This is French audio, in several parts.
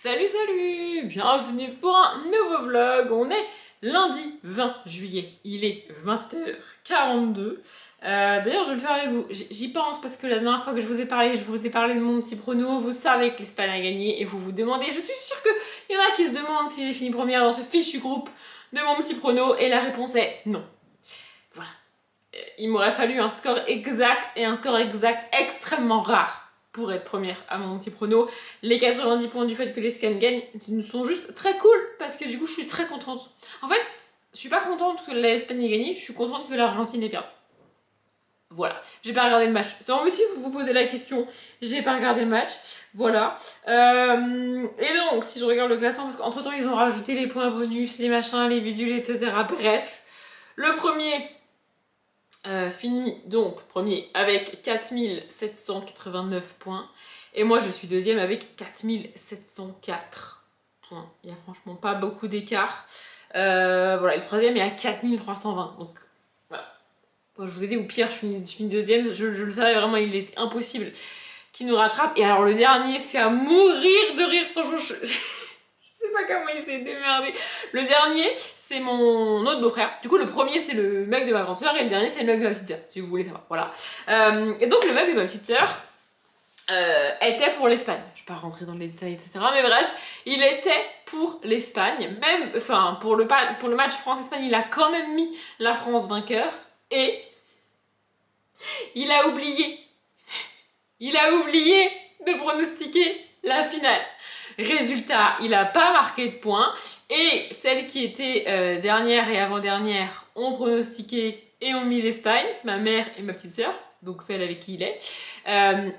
Salut, bienvenue pour un nouveau vlog. On est lundi 20 juillet, il est 20h42. D'ailleurs je vais le faire avec vous, j'y pense parce que la dernière fois que je vous ai parlé de mon petit prono. Vous savez que l'Espagne a gagné et vous vous demandez, je suis sûre qu'il y en a qui se demandent si j'ai fini première dans ce fichu groupe de mon petit prono, et la réponse est non. Voilà, il m'aurait fallu un score exact, et un score exact extrêmement rare pour être première à mon petit prono. Les 90 points du fait que l'Espagne gagne sont juste très cool, parce que du coup je suis très contente. En fait, je suis pas contente que l'Espagne ait gagné, je suis contente que l'Argentine ait perdu. Voilà, j'ai pas regardé le match. Non, mais si vous vous posez la question, j'ai pas regardé le match. Voilà. Et donc, si je regarde le classement, parce qu'entre temps ils ont rajouté les points bonus, les machins, les bidules, etc. Bref, le premier finit donc premier avec 4789 points. Et moi je suis deuxième avec 4704 points. Il n'y a franchement pas beaucoup d'écart. Voilà, et le troisième est à 4320. Donc voilà. Bon, je vous ai dit, au pire je finis deuxième. Je le savais vraiment, il était impossible qu'il nous rattrape. Et alors le dernier, c'est à mourir de rire. Franchement, je sais pas comment il s'est démerdé. Le dernier, c'est mon autre beau-frère. Du coup, le premier, c'est le mec de ma grande sœur, et le dernier, c'est le mec de ma petite sœur, si vous voulez savoir. Voilà. Et donc, le mec de ma petite sœur était pour l'Espagne. Je vais pas rentrer dans les détails, etc. Mais bref, il était pour l'Espagne. Même, enfin, pour le match France-Espagne, il a quand même mis la France vainqueur. Et il a oublié. Il a oublié de pronostiquer la finale. Résultat, il n'a pas marqué de points, et celles qui étaient dernière et avant-dernière ont pronostiqué et ont mis l'Espagne, c'est ma mère et ma petite sœur, donc celle avec qui il est,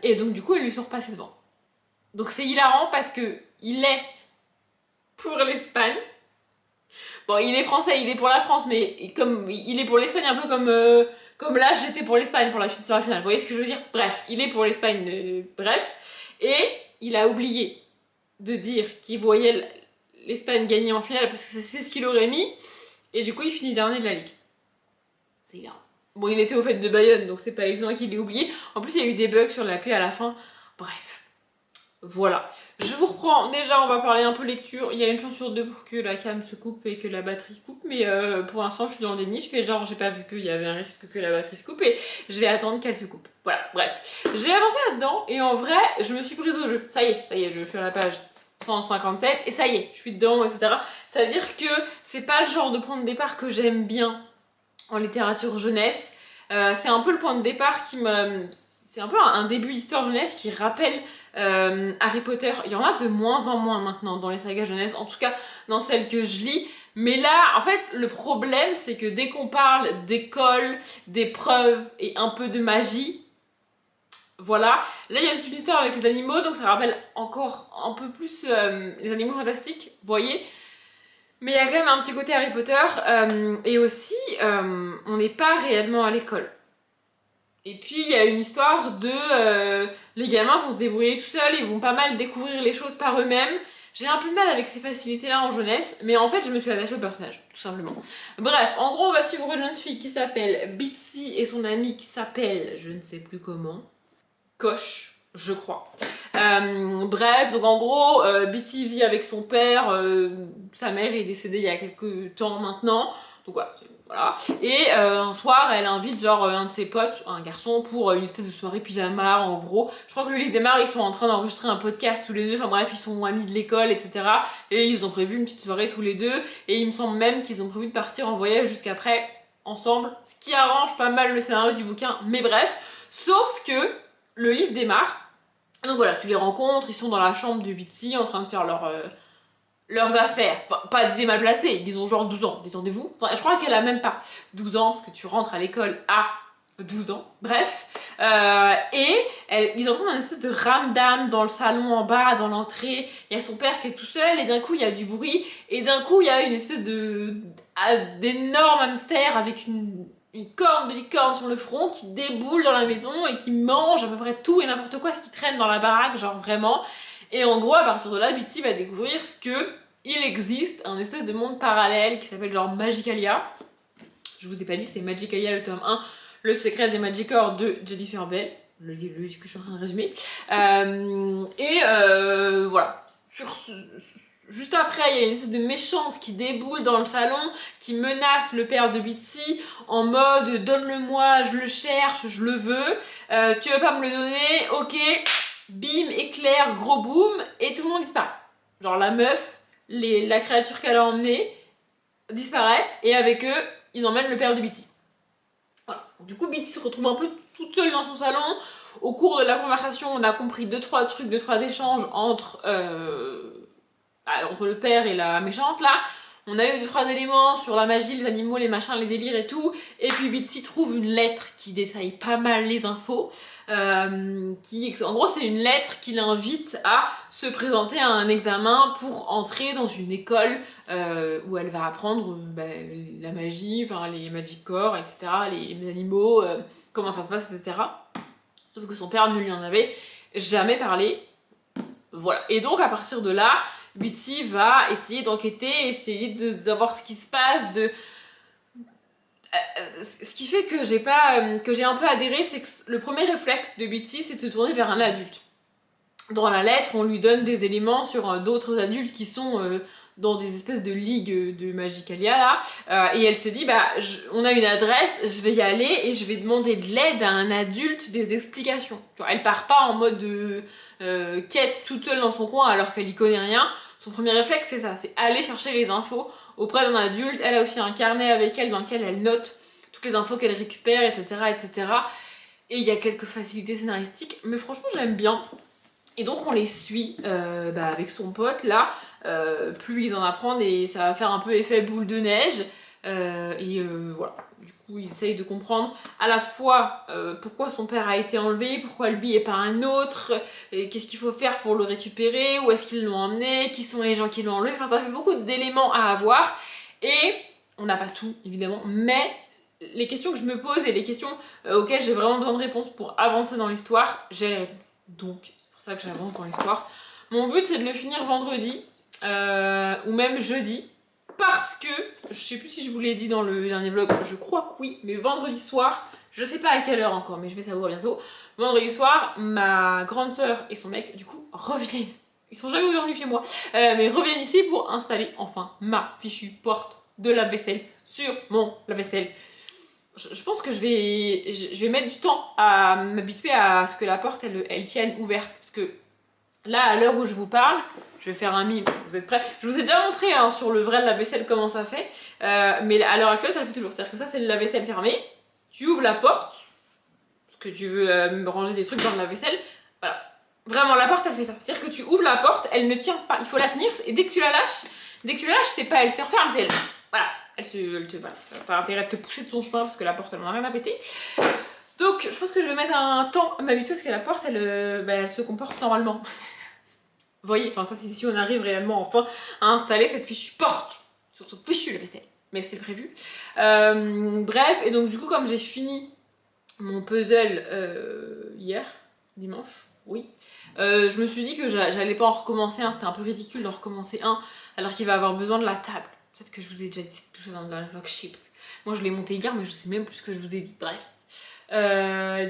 et donc du coup ils lui sont repassés devant. Donc c'est hilarant parce que il est pour l'Espagne. Bon, il est français, il est pour la France, mais comme il est pour l'Espagne, un peu comme là j'étais pour l'Espagne pour la finale. Vous voyez ce que je veux dire? Bref, il est pour l'Espagne, bref, et il a oublié de dire qu'il voyait l'Espagne gagner en finale parce que c'est ce qu'il aurait mis, et du coup il finit dernier de la ligue. C'est hilarant. Bon, il était au fait de Bayonne, donc c'est pas étonnant qu'il l'ait oublié. En plus il y a eu des bugs sur l'appli à la fin. Bref, voilà. Je vous reprends. Déjà on va parler un peu lecture. Il y a une chance sur deux pour que la cam se coupe et que la batterie coupe, mais pour l'instant je suis dans le déni. Je fais genre j'ai pas vu qu'il y avait un risque que la batterie se coupe, et je vais attendre qu'elle se coupe. Voilà, bref. J'ai avancé là-dedans, et en vrai je me suis prise au jeu. Ça y est, je suis à la page 157, et ça y est, je suis dedans, etc. C'est-à-dire que c'est pas le genre de point de départ que j'aime bien en littérature jeunesse. C'est un peu le point de départ qui me... C'est un peu un début d'histoire jeunesse qui rappelle Harry Potter. Il y en a de moins en moins maintenant dans les sagas jeunesse, en tout cas dans celles que je lis. Mais là, en fait, le problème, c'est que dès qu'on parle d'école, d'épreuves et un peu de magie, voilà. Là, il y a toute une histoire avec les animaux, donc ça rappelle encore un peu plus les animaux fantastiques, vous voyez. Mais il y a quand même un petit côté Harry Potter, et aussi, on n'est pas réellement à l'école. Et puis, il y a une histoire de... les gamins vont se débrouiller tout seuls, ils vont pas mal découvrir les choses par eux-mêmes. J'ai un peu de mal avec ces facilités-là en jeunesse, mais en fait, je me suis attachée au personnage, tout simplement. Bref, en gros, on va suivre une jeune fille qui s'appelle Bitsy et son amie qui s'appelle, je ne sais plus comment, Coche, je crois. Bref, donc en gros, Bitsy vit avec son père, sa mère est décédée il y a quelques temps maintenant, donc voilà. Et un soir, elle invite genre un de ses potes, un garçon, pour une espèce de soirée pyjama, en gros. Je crois que le livre démarre, ils sont en train d'enregistrer un podcast tous les deux, enfin bref, ils sont amis de l'école, etc. Et ils ont prévu une petite soirée tous les deux, et il me semble même qu'ils ont prévu de partir en voyage jusqu'après, ensemble, ce qui arrange pas mal le scénario du bouquin, mais bref. Sauf que le livre démarre, donc voilà, tu les rencontres, ils sont dans la chambre de Bitsy en train de faire leurs affaires. Enfin, pas d'idées mal placées, ils ont genre 12 ans, détendez-vous. Enfin, je crois qu'elle a même pas 12 ans, parce que tu rentres à l'école à 12 ans. Bref. Ils entrent dans une espèce de ramdam dans le salon en bas, dans l'entrée. Il y a son père qui est tout seul, et d'un coup il y a du bruit, et d'un coup il y a une espèce d'énorme hamster avec une corne de licorne sur le front qui déboule dans la maison et qui mange à peu près tout et n'importe quoi ce qui traîne dans la baraque, genre vraiment. Et en gros, à partir de là, Bitsy va découvrir que il existe un espèce de monde parallèle qui s'appelle genre Magicalia. Je vous ai pas dit, c'est Magicalia le tome 1, le secret des Magicors de Jennifer Bell, le livre que je suis en train de résumer. Voilà. juste après, il y a une espèce de méchante qui déboule dans le salon, qui menace le père de Bitsy en mode donne-le-moi, je le cherche, je le veux, tu veux pas me le donner, ok, bim, éclair, gros boom, et tout le monde disparaît. Genre la meuf, la créature qu'elle a emmenée disparaît, et avec eux, ils emmènent le père de Bitsy. Voilà. Du coup, Bitsy se retrouve un peu toute seule dans son salon. Au cours de la conversation, on a compris 2-3 trucs, 2-3 échanges entre le père et la méchante là. On a eu 2-3 éléments sur la magie, les animaux, les machins, les délires et tout. Et puis Bitsy trouve une lettre qui détaille pas mal les infos. En gros, c'est une lettre qui l'invite à se présenter à un examen pour entrer dans une école où elle va apprendre la magie, les magic corps, etc., les animaux, comment ça se passe, etc. Sauf que son père ne lui en avait jamais parlé. Voilà. Et donc, à partir de là, Bitsy va essayer d'enquêter, essayer de savoir ce qui se passe, ce qui fait que j'ai un peu adhéré, c'est que le premier réflexe de Bitsy, c'est de se tourner vers un adulte. Dans la lettre, on lui donne des éléments sur d'autres adultes qui sont dans des espèces de ligues de Magicalia là, et elle se dit on a une adresse, je vais y aller et je vais demander de l'aide à un adulte, des explications. Genre, elle part pas en mode quête toute seule dans son coin alors qu'elle y connaît rien. Son premier réflexe c'est ça, c'est aller chercher les infos auprès d'un adulte. Elle a aussi un carnet avec elle dans lequel elle note toutes les infos qu'elle récupère, etc., etc. Et il y a quelques facilités scénaristiques, mais franchement j'aime bien. Et donc on les suit avec son pote là, plus ils en apprennent et ça va faire un peu effet boule de neige. Voilà, du coup ils essayent de comprendre à la fois pourquoi son père a été enlevé, pourquoi lui et pas un autre, qu'est-ce qu'il faut faire pour le récupérer, où est-ce qu'ils l'ont emmené, qui sont les gens qui l'ont enlevé, enfin ça fait beaucoup d'éléments à avoir. Et on n'a pas tout évidemment, mais les questions que je me pose et les questions auxquelles j'ai vraiment besoin de réponses pour avancer dans l'histoire, j'ai les réponses. Donc c'est pour ça que j'avance dans l'histoire. Mon but c'est de le finir vendredi ou même jeudi, parce que je sais plus si je vous l'ai dit dans le dernier vlog, je crois que oui, mais vendredi soir, je sais pas à quelle heure encore, mais je vais savoir bientôt. Vendredi soir, ma grande sœur et son mec du coup reviennent. Ils sont jamais venus chez moi, mais reviennent ici pour installer enfin ma fichue porte de lave-vaisselle sur mon lave-vaisselle. Je pense que je vais mettre du temps à m'habituer à ce que la porte elle tienne ouverte, parce que là à l'heure où je vous parle, je vais faire un mime, vous êtes prêts? Je vous ai déjà montré sur le vrai lave-vaisselle comment ça fait, mais à l'heure actuelle ça le fait toujours, c'est-à-dire que ça c'est le lave-vaisselle fermé, tu ouvres la porte, parce que tu veux ranger des trucs dans le lave-vaisselle, voilà, vraiment la porte elle fait ça, c'est-à-dire que tu ouvres la porte, elle ne tient pas, il faut la tenir, et dès que tu la lâches, c'est pas elle se referme, c'est elle, voilà. Voilà, t'as intérêt de te pousser de son chemin parce que la porte elle en a rien à péter. Donc je pense que je vais mettre un temps à m'habituer parce que la porte elle se comporte normalement. Vous voyez, enfin ça c'est si on arrive réellement enfin à installer cette fichue porte sur ce fichu lave-vaisselle. Mais c'est prévu. Bref, et donc du coup comme j'ai fini mon puzzle hier, dimanche, oui, je me suis dit que j'allais pas en recommencer un, c'était un peu ridicule d'en recommencer un alors qu'il va avoir besoin de la table. Peut-être que je vous ai déjà dit tout ça dans le vlog, je sais plus. Moi je l'ai monté hier mais je sais même plus ce que je vous ai dit, bref.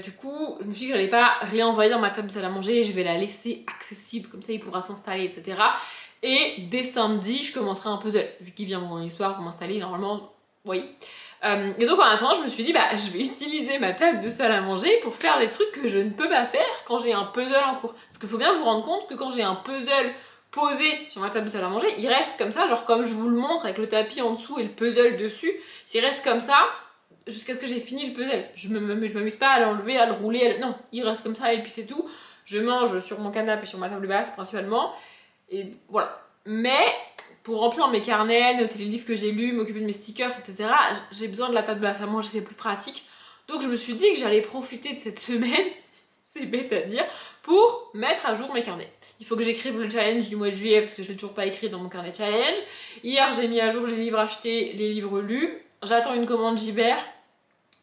Du coup, je me suis dit que j'allais pas réenvoyer dans ma table de salle à manger, je vais la laisser accessible, comme ça il pourra s'installer, etc. Et dès samedi, je commencerai un puzzle, vu qu'il vient mon histoire pour m'installer, normalement, oui. Et donc en attendant, je me suis dit, je vais utiliser ma table de salle à manger pour faire les trucs que je ne peux pas faire quand j'ai un puzzle en cours. Parce qu'il faut bien vous rendre compte que quand j'ai un puzzle posé sur ma table de salle à manger, il reste comme ça, genre comme je vous le montre avec le tapis en dessous et le puzzle dessus, il reste comme ça jusqu'à ce que j'ai fini le puzzle. Je m'amuse pas à l'enlever, à le rouler, non, il reste comme ça et puis c'est tout. Je mange sur mon canapé et sur ma table basse principalement, et voilà. Mais pour remplir mes carnets, noter les livres que j'ai lus, m'occuper de mes stickers, etc., j'ai besoin de la table basse à manger, c'est plus pratique. Donc je me suis dit que j'allais profiter de cette semaine, c'est bête à dire, pour mettre à jour mes carnets. Il faut que j'écrive le challenge du mois de juillet parce que je l'ai toujours pas écrit dans mon carnet challenge. Hier j'ai mis à jour les livres achetés, les livres lus. J'attends une commande Gibert,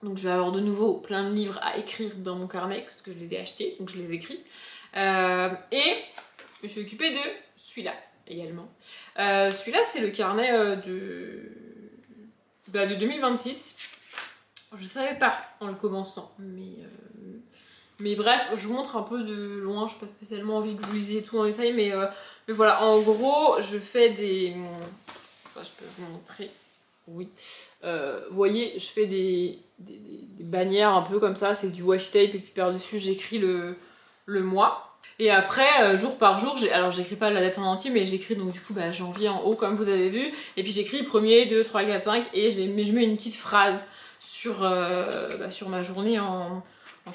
donc je vais avoir de nouveau plein de livres à écrire dans mon carnet parce que je les ai achetés, donc je les écris. Et je suis occupée de celui-là également. Celui-là c'est le carnet de 2026. Je savais pas en le commençant, mais Mais bref, je vous montre un peu de loin, je n'ai pas spécialement envie que vous lisiez tout en détail, mais voilà, en gros, je fais des... Ça, je peux vous montrer, oui. Vous voyez, je fais des bannières un peu comme ça, c'est du washi tape, et puis par-dessus, j'écris le mois. Et après, jour par jour, alors j'écris pas la date en entier, mais j'écris donc du coup janvier en haut, comme vous avez vu, et puis j'écris 1er, 2, 3, 4, 5, et je mets une petite phrase sur ma journée en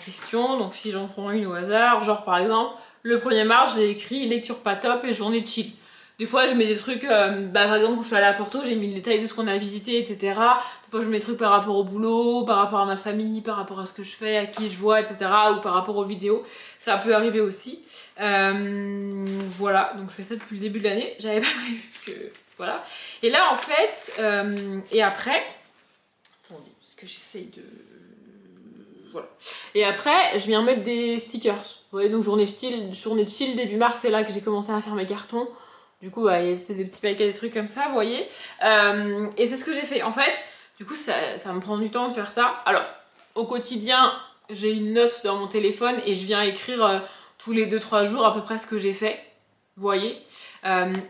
question. Donc si j'en prends une au hasard, genre par exemple, le 1er mars, j'ai écrit lecture pas top et journée chill. Des fois, je mets des trucs, par exemple, quand je suis allée à Porto, j'ai mis le détail de ce qu'on a visité, etc. Des fois, je mets des trucs par rapport au boulot, par rapport à ma famille, par rapport à ce que je fais, à qui je vois, etc. Ou par rapport aux vidéos. Ça peut arriver aussi. Voilà, donc je fais ça depuis le début de l'année. J'avais pas prévu que... Voilà. Et là, en fait, et après... Attendez, parce que j'essaye de... Voilà. Et après, je viens mettre des stickers. Vous voyez, donc journée de chill, début mars, c'est là que j'ai commencé à faire mes cartons. Du coup, il y a une espèce de petits paquets, des trucs comme ça, vous voyez. Et c'est ce que j'ai fait. En fait, du coup, ça me prend du temps de faire ça. Alors, au quotidien, j'ai une note dans mon téléphone et je viens écrire tous les 2-3 jours à peu près ce que j'ai fait. Vous voyez.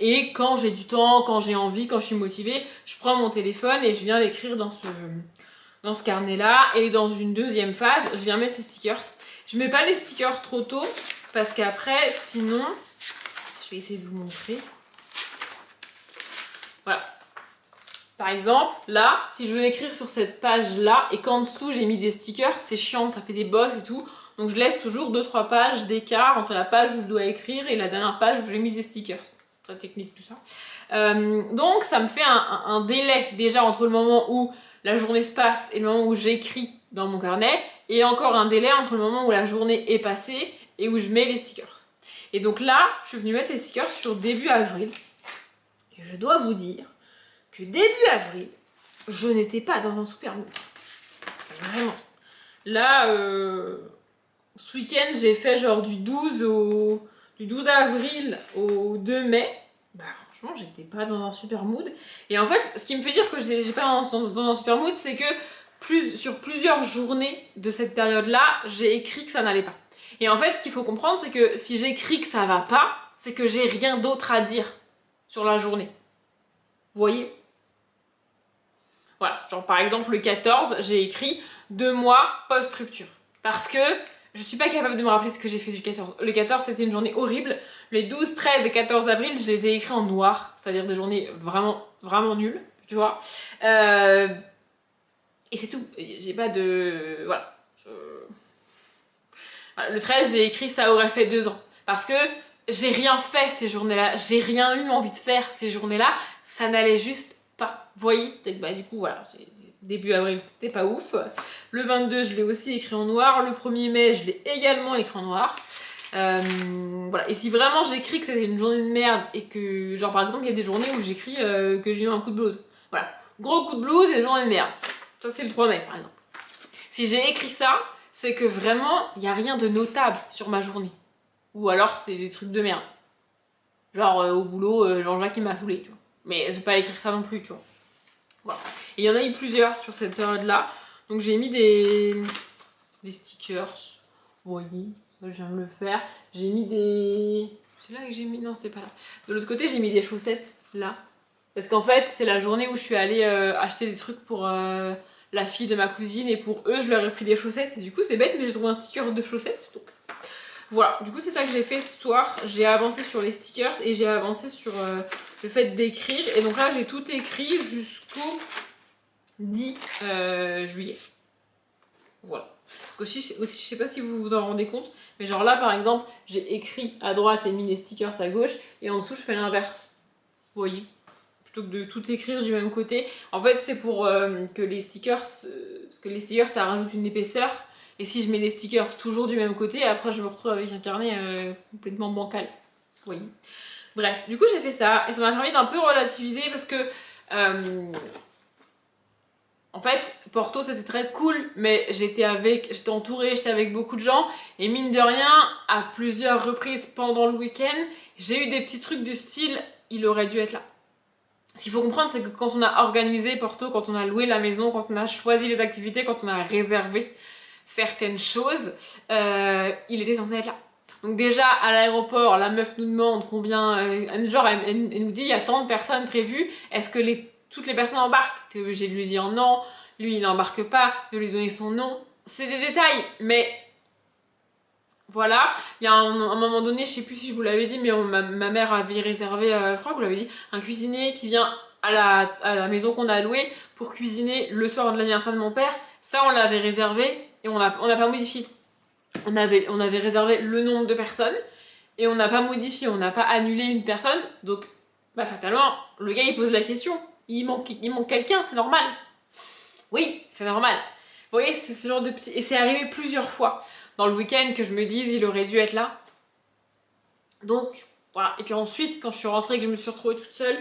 Et quand j'ai du temps, quand j'ai envie, quand je suis motivée, je prends mon téléphone et je viens l'écrire dans ce carnet-là. Et dans une deuxième phase, je viens mettre les stickers. Je mets pas les stickers trop tôt parce qu'après, sinon... Je vais essayer de vous montrer. Voilà. Par exemple, là, si je veux écrire sur cette page-là et qu'en dessous j'ai mis des stickers, c'est chiant, ça fait des bosses et tout. Donc je laisse toujours 2-3 pages d'écart entre la page où je dois écrire et la dernière page où j'ai mis des stickers. C'est très technique tout ça. Donc ça me fait un délai déjà entre le moment où la journée se passe et le moment où j'écris dans mon carnet, et encore un délai entre le moment où la journée est passée et où je mets les stickers. Et donc là, je suis venue mettre les stickers sur début avril. Et je dois vous dire que début avril, je n'étais pas dans un super mood. Vraiment. Là, ce week-end, j'ai fait genre du 12 avril au 2 mai. Bah franchement, j'étais pas dans un super mood. Et en fait, ce qui me fait dire que j'ai pas dans un super mood, c'est que sur plusieurs journées de cette période-là, j'ai écrit que ça n'allait pas. Et en fait, ce qu'il faut comprendre, c'est que si j'écris que ça va pas, c'est que j'ai rien d'autre à dire sur la journée. Vous voyez? Voilà, genre par exemple le 14, j'ai écrit 2 mois post-rupture. Parce que je suis pas capable de me rappeler ce que j'ai fait du 14. Le 14, c'était une journée horrible. Les 12, 13 et 14 avril, je les ai écrits en noir. C'est-à-dire des journées vraiment, vraiment nulles, tu vois. Et c'est tout. J'ai pas de... Voilà. Le 13, j'ai écrit ça aurait fait 2 ans. Parce que j'ai rien fait ces journées-là. J'ai rien eu envie de faire ces journées-là. Ça n'allait juste pas. Vous voyez? Du coup, voilà. Début avril, c'était pas ouf. Le 22, je l'ai aussi écrit en noir. Le 1er mai, je l'ai également écrit en noir. Voilà. Et si vraiment j'écris que c'était une journée de merde et que, genre par exemple, il y a des journées où j'écris que j'ai eu un coup de blues. Voilà. Gros coup de blues et journée de merde. Ça, c'est le 3 mai, par exemple. Si j'ai écrit ça, c'est que vraiment, il n'y a rien de notable sur ma journée. Ou alors, c'est des trucs de merde. Genre, au boulot, Jean-Jacques, il m'a saoulé, tu vois. Mais je vais pas écrire ça non plus, tu vois. Voilà. Et il y en a eu plusieurs sur cette période-là. Donc, j'ai mis des stickers. Vous voyez, je viens de le faire. J'ai mis des... C'est là que j'ai mis... Non, c'est pas là. De l'autre côté, j'ai mis des chaussettes, là. Parce qu'en fait, c'est la journée où je suis allée acheter des trucs pour... la fille de ma cousine, et pour eux je leur ai pris des chaussettes. Et du coup c'est bête, mais j'ai trouvé un sticker de chaussettes, donc voilà. Du coup c'est ça que j'ai fait ce soir. J'ai avancé sur les stickers et j'ai avancé sur le fait d'écrire. Et donc là j'ai tout écrit jusqu'au 10 juillet. Voilà. Parce que aussi, je sais pas si vous vous en rendez compte, mais genre là par exemple j'ai écrit à droite et mis les stickers à gauche, et en dessous je fais l'inverse. Vous voyez, plutôt que de tout écrire du même côté. En fait, c'est pour que les stickers... parce que les stickers, ça rajoute une épaisseur. Et si je mets les stickers toujours du même côté, après, je me retrouve avec un carnet complètement bancal. Vous voyez. Bref, du coup, j'ai fait ça. Et ça m'a permis d'un peu relativiser parce que... en fait, Porto, c'était très cool. Mais j'étais entourée, j'étais avec beaucoup de gens. Et mine de rien, à plusieurs reprises pendant le week-end, j'ai eu des petits trucs du style... Il aurait dû être là. Ce qu'il faut comprendre, c'est que quand on a organisé Porto, quand on a loué la maison, quand on a choisi les activités, quand on a réservé, certaines choses, il était censé être là. Donc déjà, à l'aéroport, la meuf nous demande combien... elle nous dit, il y a tant de personnes prévues, est-ce que toutes les personnes embarquent? T'es obligé de lui dire non, lui il n'embarque pas, de lui donner son nom. C'est des détails, mais... Voilà, il y a un moment donné, je sais plus si je vous l'avais dit, mais ma mère avait réservé, je crois que vous l'avez dit, un cuisinier qui vient à la maison qu'on a louée pour cuisiner le soir de l'anniversaire de mon père. Ça, on l'avait réservé et on n'a pas modifié. On avait réservé le nombre de personnes et on n'a pas modifié, on n'a pas annulé une personne. Donc, bah, fatalement, le gars il pose la question. Il manque quelqu'un, c'est normal. Oui, c'est normal. Vous voyez, c'est ce genre de petit... Et c'est arrivé plusieurs fois dans le week-end que je me dise il aurait dû être là. Donc, voilà. Et puis ensuite, quand je suis rentrée et que je me suis retrouvée toute seule,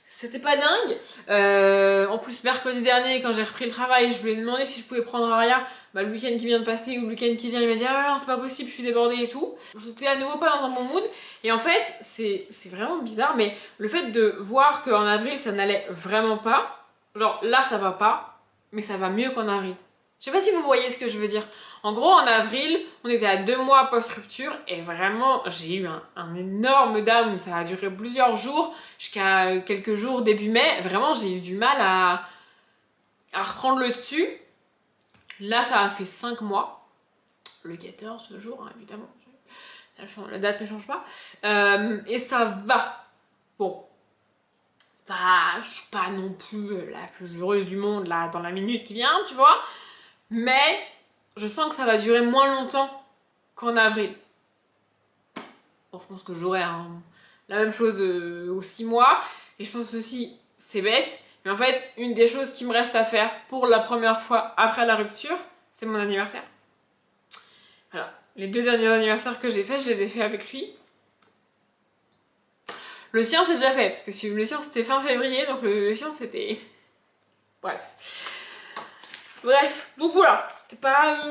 c'était pas dingue. En plus, mercredi dernier, quand j'ai repris le travail, je lui ai demandé si je pouvais prendre Aria. Bah, le week-end qui vient de passer ou le week-end qui vient, il m'a dit ah non, c'est pas possible, je suis débordée et tout. J'étais à nouveau pas dans un bon mood. Et en fait, c'est vraiment bizarre, mais le fait de voir qu'en avril, ça n'allait vraiment pas, genre là, ça va pas, mais ça va mieux qu'en avril. Je sais pas si vous voyez ce que je veux dire. En gros, en avril, on était à 2 mois post-rupture et vraiment, j'ai eu un énorme down. Ça a duré plusieurs jours, jusqu'à quelques jours début mai. Vraiment, j'ai eu du mal à reprendre le dessus. Là, ça a fait 5 mois. Le 14 toujours, hein, évidemment. La date ne change pas. Et ça va. Bon. Je suis pas non plus la plus heureuse du monde là dans la minute qui vient, tu vois. Mais je sens que ça va durer moins longtemps qu'en avril. Bon, je pense que j'aurai la même chose aux 6 mois. Et je pense aussi, c'est bête, mais en fait, une des choses qui me reste à faire pour la première fois après la rupture, c'est mon anniversaire. Voilà. Les 2 derniers anniversaires que j'ai faits, je les ai faits avec lui. Le sien, c'est déjà fait, parce que le sien, c'était fin février, donc le sien, c'était... Bref. Donc voilà, c'était pas...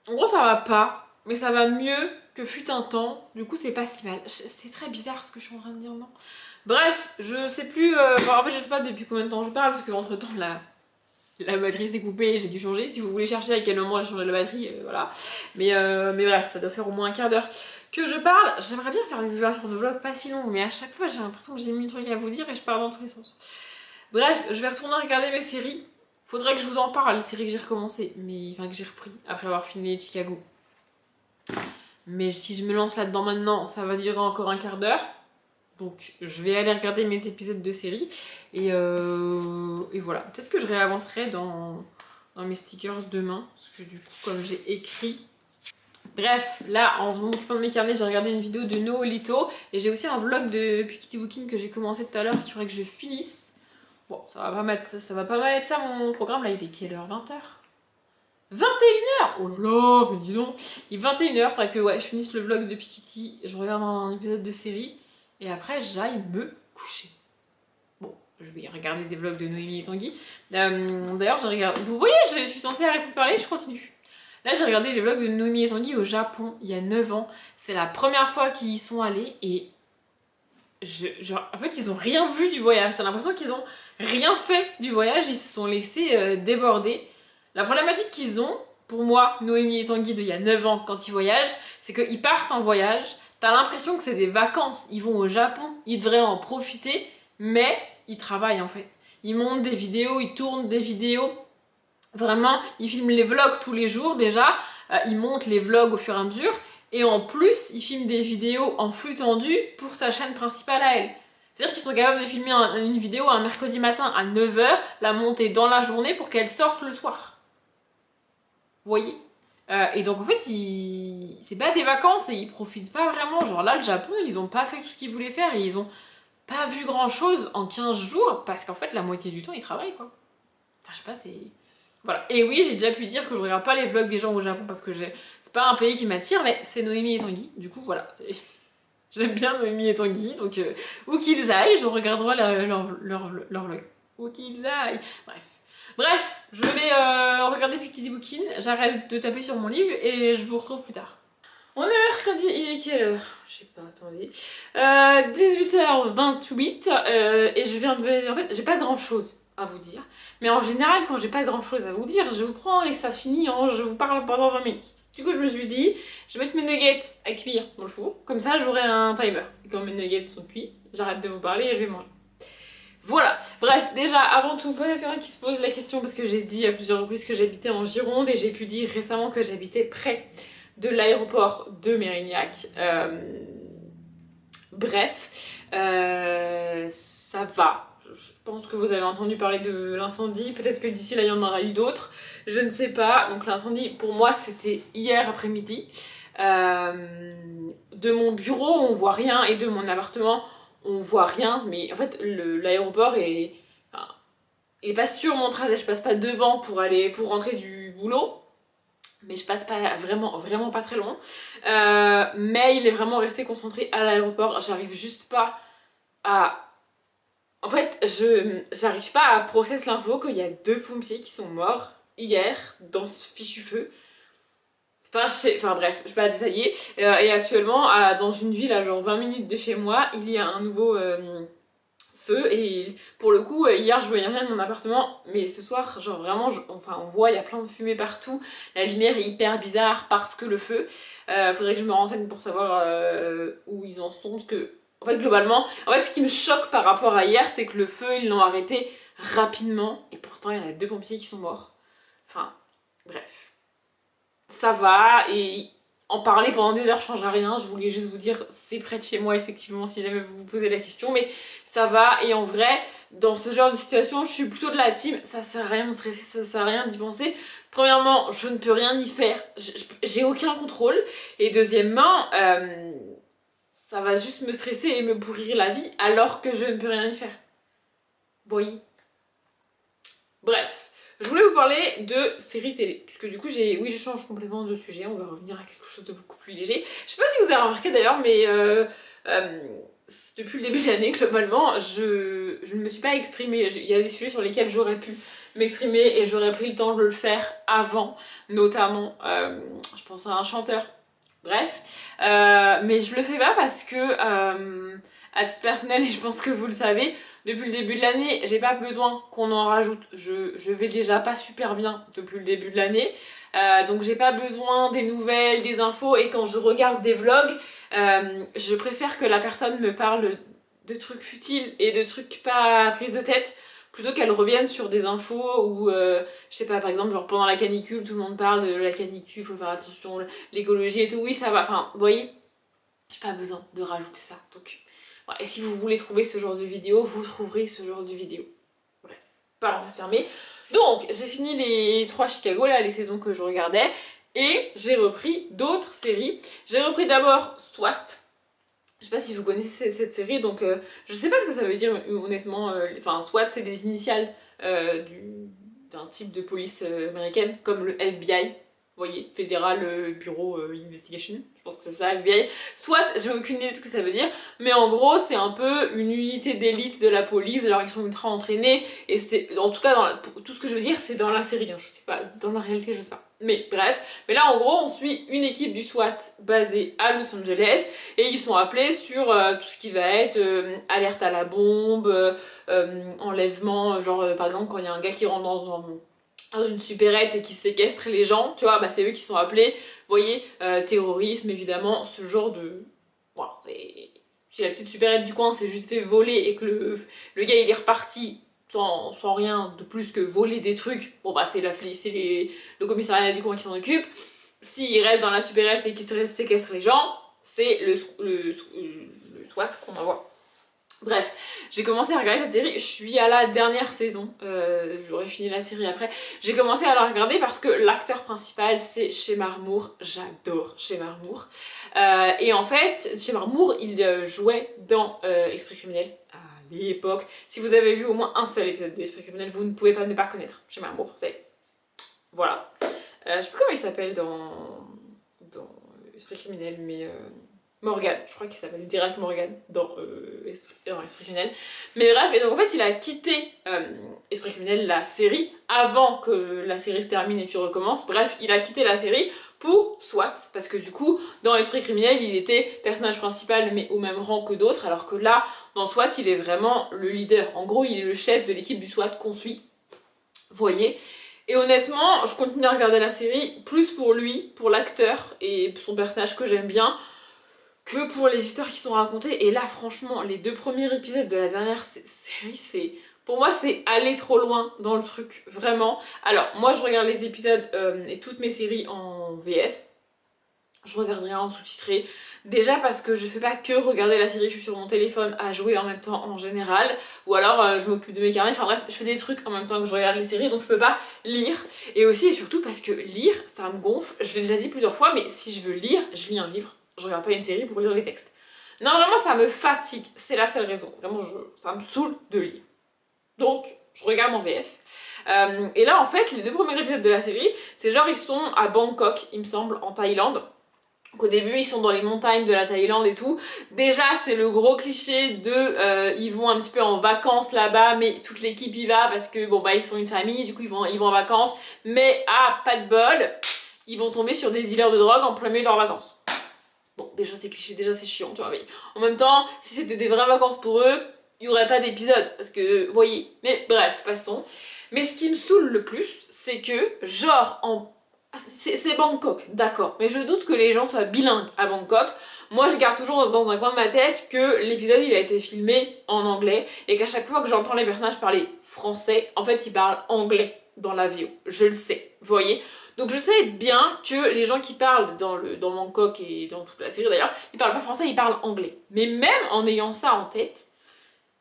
En gros, ça va pas, mais ça va mieux que fut un temps. Du coup, c'est pas si mal. C'est très bizarre ce que je suis en train de dire, non? Bref, je sais plus... en fait, je sais pas depuis combien de temps je parle, parce que entre temps, la batterie s'est coupée, j'ai dû changer. Si vous voulez chercher à quel moment j'ai changé la batterie, voilà. Mais bref, ça doit faire au moins un quart d'heure que je parle. J'aimerais bien faire des ouvertures de vlog pas si longues, mais à chaque fois, j'ai l'impression que j'ai 1000 trucs à vous dire et je parle dans tous les sens. Bref, je vais retourner regarder mes séries. Faudrait que je vous en parle, les séries que j'ai recommencé, que j'ai repris après avoir fini Chicago. Mais si je me lance là-dedans maintenant, ça va durer encore un quart d'heure. Donc je vais aller regarder mes épisodes de série. Et voilà, peut-être que je réavancerai dans mes stickers demain. Parce que du coup, comme j'ai écrit... Bref, là, en m'occupant de mes carnets, j'ai regardé une vidéo de Noolito. Et j'ai aussi un vlog de Pikiti Booking que j'ai commencé tout à l'heure, qu'il faudrait que je finisse. Bon, ça va pas mal être ça mon programme. Là, il est quelle heure? 20h 21h. Oh là là, mais dis donc. Il est 21h, faudrait que je finisse le vlog de Pikiti, je regarde un épisode de série, et après j'aille me coucher. Bon, je vais regarder des vlogs de Noémie et Tanguy. D'ailleurs, j'ai regardé... Vous voyez, je suis censée arrêter de parler, je continue. Là, j'ai regardé les vlogs de Noémie et Tanguy au Japon, il y a 9 ans. C'est la première fois qu'ils y sont allés, et... en fait, ils ont rien vu du voyage. T'as l'impression qu'ils ont rien fait du voyage, ils se sont laissés déborder. La problématique qu'ils ont, pour moi, Noémie et Tanguy il y a 9 ans, quand ils voyagent, c'est qu'ils partent en voyage, t'as l'impression que c'est des vacances, ils vont au Japon, ils devraient en profiter, mais ils travaillent en fait. Ils montent des vidéos, ils tournent des vidéos, vraiment, ils filment les vlogs tous les jours déjà, ils montent les vlogs au fur et à mesure, et en plus, ils filment des vidéos en flux tendu pour sa chaîne principale à elle. C'est-à-dire qu'ils sont capables de filmer une vidéo un mercredi matin à 9h, la monter dans la journée pour qu'elle sorte le soir. Vous voyez? Et donc en fait, c'est pas des vacances et ils profitent pas vraiment. Genre là, le Japon, ils ont pas fait tout ce qu'ils voulaient faire et ils ont pas vu grand-chose en 15 jours parce qu'en fait, la moitié du temps, ils travaillent quoi. Enfin, je sais pas, c'est... Voilà. Et oui, j'ai déjà pu dire que je regarde pas les vlogs des gens au Japon parce que c'est pas un pays qui m'attire, mais c'est Noémie et Tanguy. Du coup, voilà. J'aime bien Noémie et Tanguy, donc où qu'ils aillent, je regarderai leur vlog. Où qu'ils aillent. Bref, je vais regarder Pikiti Booking, j'arrête de taper sur mon livre et je vous retrouve plus tard. On est mercredi, il est quelle heure? Je sais pas, attendez. 18h28 et je viens de... En fait, j'ai pas grand chose à vous dire. Mais en général, quand j'ai pas grand chose à vous dire, je vous prends et ça finit en je vous parle pendant 20 minutes. Du coup, je me suis dit, je vais mettre mes nuggets à cuire dans le four. Comme ça, j'aurai un timer. Et quand mes nuggets sont cuits, j'arrête de vous parler et je vais manger. Voilà, bref, déjà avant tout, peut-être qu'il y en a qui se posent la question parce que j'ai dit à plusieurs reprises que j'habitais en Gironde et j'ai pu dire récemment que j'habitais près de l'aéroport de Mérignac. Bref, ça va. Je pense que vous avez entendu parler de l'incendie, peut-être que d'ici là il y en aura eu d'autres, je ne sais pas. Donc l'incendie pour moi c'était hier après-midi. De mon bureau on voit rien et de mon appartement on voit rien, mais en fait l'aéroport est... Enfin, il est pas sur mon trajet, je passe pas devant pour rentrer du boulot, mais je passe pas vraiment pas très loin. Mais il est vraiment resté concentré à l'aéroport, j'arrive juste pas à... En fait, j'arrive pas à process l'info qu'il y a 2 pompiers qui sont morts hier dans ce fichu feu. Enfin bref, je vais pas détailler. Et actuellement, dans une ville à genre 20 minutes de chez moi, il y a un nouveau feu. Et pour le coup, hier je voyais rien de mon appartement, mais ce soir, genre vraiment, on voit, il y a plein de fumée partout. La lumière est hyper bizarre parce que le feu. Faudrait que je me renseigne pour savoir où ils en sont. Parce que, en fait, globalement, ce qui me choque par rapport à hier, c'est que le feu, ils l'ont arrêté rapidement. Et pourtant, il y en a 2 pompiers qui sont morts. Enfin, bref. Ça va, et en parler pendant des heures changera rien. Je voulais juste vous dire, c'est près de chez moi, effectivement, si jamais vous vous posez la question, mais ça va. Et en vrai, dans ce genre de situation, je suis plutôt de la team, ça sert à rien de stresser, ça sert à rien d'y penser. Premièrement, je ne peux rien y faire, j'ai aucun contrôle. Et deuxièmement, ça va juste me stresser et me pourrir la vie alors que je ne peux rien y faire. Voyez. Bref. Je voulais vous parler de séries télé, puisque du coup oui je change complètement de sujet, on va revenir à quelque chose de beaucoup plus léger. Je sais pas si vous avez remarqué d'ailleurs, mais depuis le début de l'année, globalement, je ne me suis pas exprimée. Il y a des sujets sur lesquels j'aurais pu m'exprimer et j'aurais pris le temps de le faire avant, notamment, je pense à un chanteur. Bref, mais je le fais pas parce que, à titre personnel, et je pense que vous le savez, depuis le début de l'année, j'ai pas besoin qu'on en rajoute. Je vais déjà pas super bien depuis le début de l'année. Donc j'ai pas besoin des nouvelles, des infos. Et quand je regarde des vlogs, je préfère que la personne me parle de trucs futiles et de trucs pas prise de tête, plutôt qu'elle revienne sur des infos où, je sais pas, par exemple, genre pendant la canicule, tout le monde parle de la canicule, faut faire attention, l'écologie et tout. Oui, ça va. Enfin, vous voyez, j'ai pas besoin de rajouter ça. Donc... Et si vous voulez trouver ce genre de vidéo, vous trouverez ce genre de vidéo. Bref, parenthèse fermée. Donc, j'ai fini les 3 Chicago, là, les saisons que je regardais, et j'ai repris d'autres séries. J'ai repris d'abord SWAT. Je sais pas si vous connaissez cette série, donc je sais pas ce que ça veut dire, honnêtement. Enfin, SWAT, c'est des initiales d'un type de police américaine, comme le FBI. Vous voyez, Federal Bureau Investigation, je pense que c'est ça, FBI. Soit, j'ai aucune idée de ce que ça veut dire, mais en gros, c'est un peu une unité d'élite de la police, alors ils sont ultra entraînés, et c'est, en tout cas, tout ce que je veux dire, c'est dans la série, hein, je sais pas, dans la réalité, je sais pas. Mais bref, mais là, en gros, on suit une équipe du SWAT basée à Los Angeles, et ils sont appelés sur tout ce qui va être alerte à la bombe, enlèvement, genre, par exemple, quand il y a un gars qui rentre dans une supérette et qui séquestre les gens, tu vois, bah c'est eux qui sont appelés, vous voyez, terrorisme évidemment, ce genre de... Voilà, si la petite supérette du coin s'est juste fait voler et que le gars il est reparti sans rien de plus que voler des trucs, bon bah c'est le commissariat du coin qui s'en occupe. S'il reste dans la supérette et qu'il séquestre les gens, c'est le SWAT qu'on envoie. Bref, j'ai commencé à regarder cette série, je suis à la dernière saison, j'aurais fini la série après. J'ai commencé à la regarder parce que l'acteur principal c'est Shemar Moore, j'adore Shemar Moore. Et en fait, Shemar Moore il jouait dans Esprit criminel à l'époque. Si vous avez vu au moins un seul épisode de Esprit criminel, vous ne pouvez pas ne pas connaître Shemar Moore, c'est... Voilà. Je sais plus comment il s'appelle dans Esprit criminel, mais... Morgan, je crois qu'il s'appelle Derek Morgan dans Esprit criminel. Mais bref, et donc en fait il a quitté Esprit criminel, la série, avant que la série se termine et puis recommence. Bref, il a quitté la série pour SWAT, parce que du coup, dans Esprit criminel, il était personnage principal mais au même rang que d'autres, alors que là, dans SWAT, il est vraiment le leader. En gros, il est le chef de l'équipe du SWAT qu'on suit. Vous voyez. Et honnêtement, je continue à regarder la série plus pour lui, pour l'acteur et son personnage que j'aime bien, que pour les histoires qui sont racontées. Et là, franchement, les 2 premiers épisodes de la dernière série, c'est... Pour moi, c'est aller trop loin dans le truc, vraiment. Alors, moi, je regarde les épisodes et toutes mes séries en VF. Je regarderai en sous-titré. Déjà parce que je fais pas que regarder la série, je suis sur mon téléphone à jouer en même temps en général. Ou alors, je m'occupe de mes carnets. Enfin bref, je fais des trucs en même temps que je regarde les séries, donc je peux pas lire. Et aussi et surtout parce que lire, ça me gonfle. Je l'ai déjà dit plusieurs fois, mais si je veux lire, je lis un livre. Je regarde pas une série pour lire les textes. Non, vraiment, ça me fatigue. C'est la seule raison. Vraiment, ça me saoule de lire. Donc, je regarde en VF. Et là, en fait, les 2 premiers épisodes de la série, c'est genre, ils sont à Bangkok, il me semble, en Thaïlande. Donc au début, ils sont dans les montagnes de la Thaïlande et tout. Déjà, c'est le gros cliché de ils vont un petit peu en vacances là-bas, mais toute l'équipe y va parce que bon bah ils sont une famille, du coup ils vont en vacances. Mais pas de bol, ils vont tomber sur des dealers de drogue en plein milieu de leurs vacances. Bon, déjà c'est cliché, déjà c'est chiant, tu vois. Mais en même temps, si c'était des vraies vacances pour eux, il n'y aurait pas d'épisode parce que, vous voyez. Mais bref, passons. Mais ce qui me saoule le plus, c'est que genre c'est Bangkok, d'accord, mais je doute que les gens soient bilingues à Bangkok. Moi, je garde toujours dans un coin de ma tête que l'épisode, il a été filmé en anglais et qu'à chaque fois que j'entends les personnages parler français, en fait, ils parlent anglais dans la VO. Je le sais, vous voyez. Donc je sais bien que les gens qui parlent dans Bangkok et dans toute la série d'ailleurs, ils parlent pas français, ils parlent anglais. Mais même en ayant ça en tête,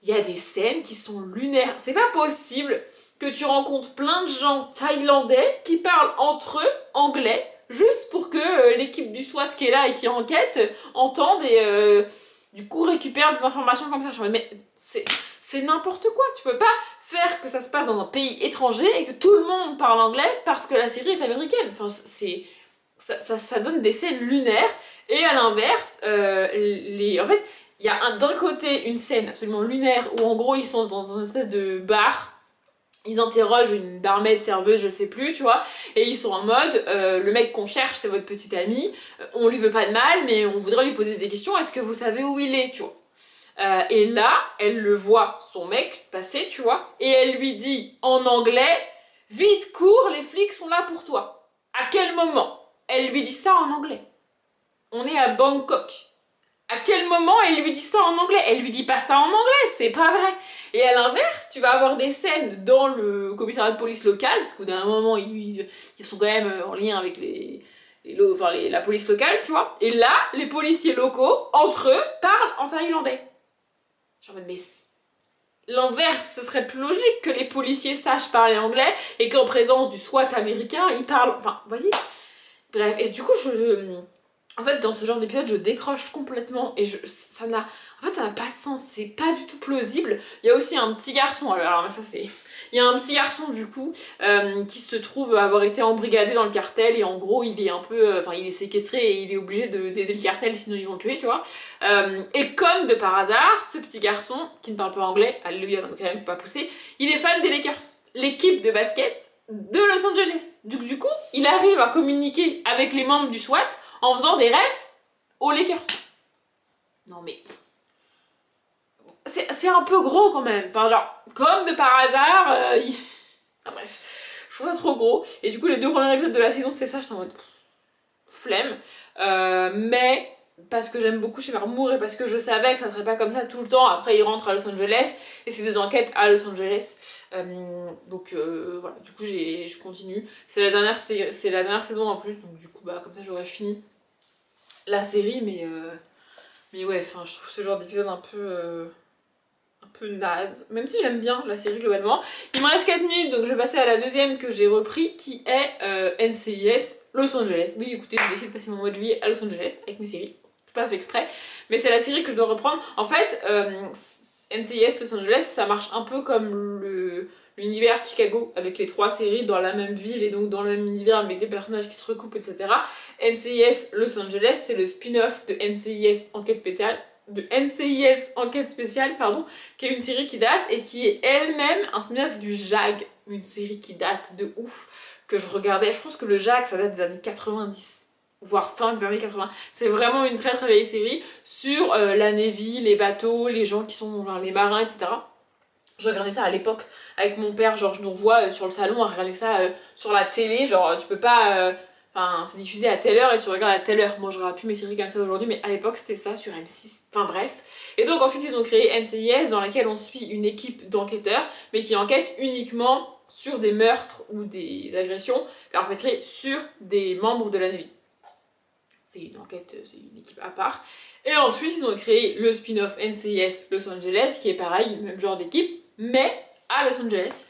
il y a des scènes qui sont lunaires. C'est pas possible que tu rencontres plein de gens thaïlandais qui parlent entre eux anglais, juste pour que l'équipe du SWAT qui est là et qui enquête entende et du coup récupère des informations comme ça. Mais c'est n'importe quoi, tu peux pas faire que ça se passe dans un pays étranger et que tout le monde parle anglais parce que la série est américaine. Enfin, ça donne des scènes lunaires, et à l'inverse, en fait, il y a d'un côté une scène absolument lunaire où en gros ils sont dans une espèce de bar. Ils interrogent une barmaid, serveuse, je sais plus, tu vois, et ils sont en mode, le mec qu'on cherche, c'est votre petit ami, on lui veut pas de mal, mais on voudrait lui poser des questions, est-ce que vous savez où il est, tu vois. Et là, elle le voit, son mec, passer, tu vois, et elle lui dit en anglais, vite, cours, les flics sont là pour toi. À quel moment elle lui dit ça en anglais? On est à Bangkok. À quel moment elle lui dit ça en anglais? Elle lui dit pas ça en anglais, c'est pas vrai. Et à l'inverse, tu vas avoir des scènes dans le commissariat de police local, parce qu'au d'un moment, ils sont quand même en lien avec la police locale, tu vois. Et là, les policiers locaux, entre eux, parlent en thaïlandais. Je suis en mode, mais l'inverse, ce serait plus logique que les policiers sachent parler anglais et qu'en présence du SWAT américain, ils parlent... Enfin, vous voyez. Bref, et du coup, en fait, dans ce genre d'épisode, je décroche complètement et ça n'a pas de sens, c'est pas du tout plausible. Il y a aussi un petit garçon, alors ça c'est... Il y a un petit garçon du coup qui se trouve avoir été embrigadé dans le cartel et en gros il est un peu... il est séquestré et il est obligé d'aider le cartel sinon ils vont le tuer, tu vois. Et comme de par hasard, ce petit garçon qui ne parle pas anglais, alléluia, donc quand même pas poussé, il est fan des Lakers, l'équipe de basket de Los Angeles. Du coup, il arrive à communiquer avec les membres du SWAT en faisant des refs aux Lakers. Non mais... C'est un peu gros quand même. Enfin genre, comme de par hasard, Enfin bref, je trouve ça trop gros. Et du coup, les 2 premiers épisodes de la saison, c'était ça, j'étais en mode... flemme. Mais... parce que j'aime beaucoup Sheriff Moore et parce que je savais que ça serait pas comme ça tout le temps. Après, il rentre à Los Angeles et c'est des enquêtes à Los Angeles. Voilà, du coup, je continue. C'est la dernière saison en plus, donc du coup, comme ça, j'aurais fini la série, mais ouais, enfin, je trouve ce genre d'épisode un peu naze, même si j'aime bien la série globalement. Il me reste 4 minutes, donc je vais passer à la deuxième que j'ai repris, qui est NCIS Los Angeles. Oui, écoutez, j'ai décidé de passer mon mois de juillet à Los Angeles avec mes séries, pas fait exprès, mais c'est la série que je dois reprendre. En fait, NCIS Los Angeles, ça marche un peu comme l'univers Chicago avec les 3 séries dans la même ville et donc dans le même univers avec des personnages qui se recoupent, etc. NCIS Los Angeles, c'est le spin-off de NCIS Enquête spéciale, pardon, qui est une série qui date et qui est elle-même un spin-off du JAG, une série qui date de ouf, que je regardais. Je pense que le JAG, ça date des années 90. Voire fin des années 80. C'est vraiment une très très vieille série sur la Navy, les bateaux, les gens qui sont les marins, etc. Je regardais ça à l'époque avec mon père, genre je nous revois sur le salon à regarder ça sur la télé, genre tu peux pas... Enfin, c'est diffusé à telle heure et tu regardes à telle heure. Moi je regarde plus mes séries comme ça aujourd'hui, mais à l'époque c'était ça sur M6. Enfin bref. Et donc ensuite ils ont créé NCIS dans laquelle on suit une équipe d'enquêteurs, mais qui enquête uniquement sur des meurtres ou des agressions perpétrées sur des membres de la Navy. C'est une enquête, c'est une équipe à part. Et ensuite, ils ont créé le spin-off NCIS Los Angeles, qui est pareil, même genre d'équipe, mais à Los Angeles.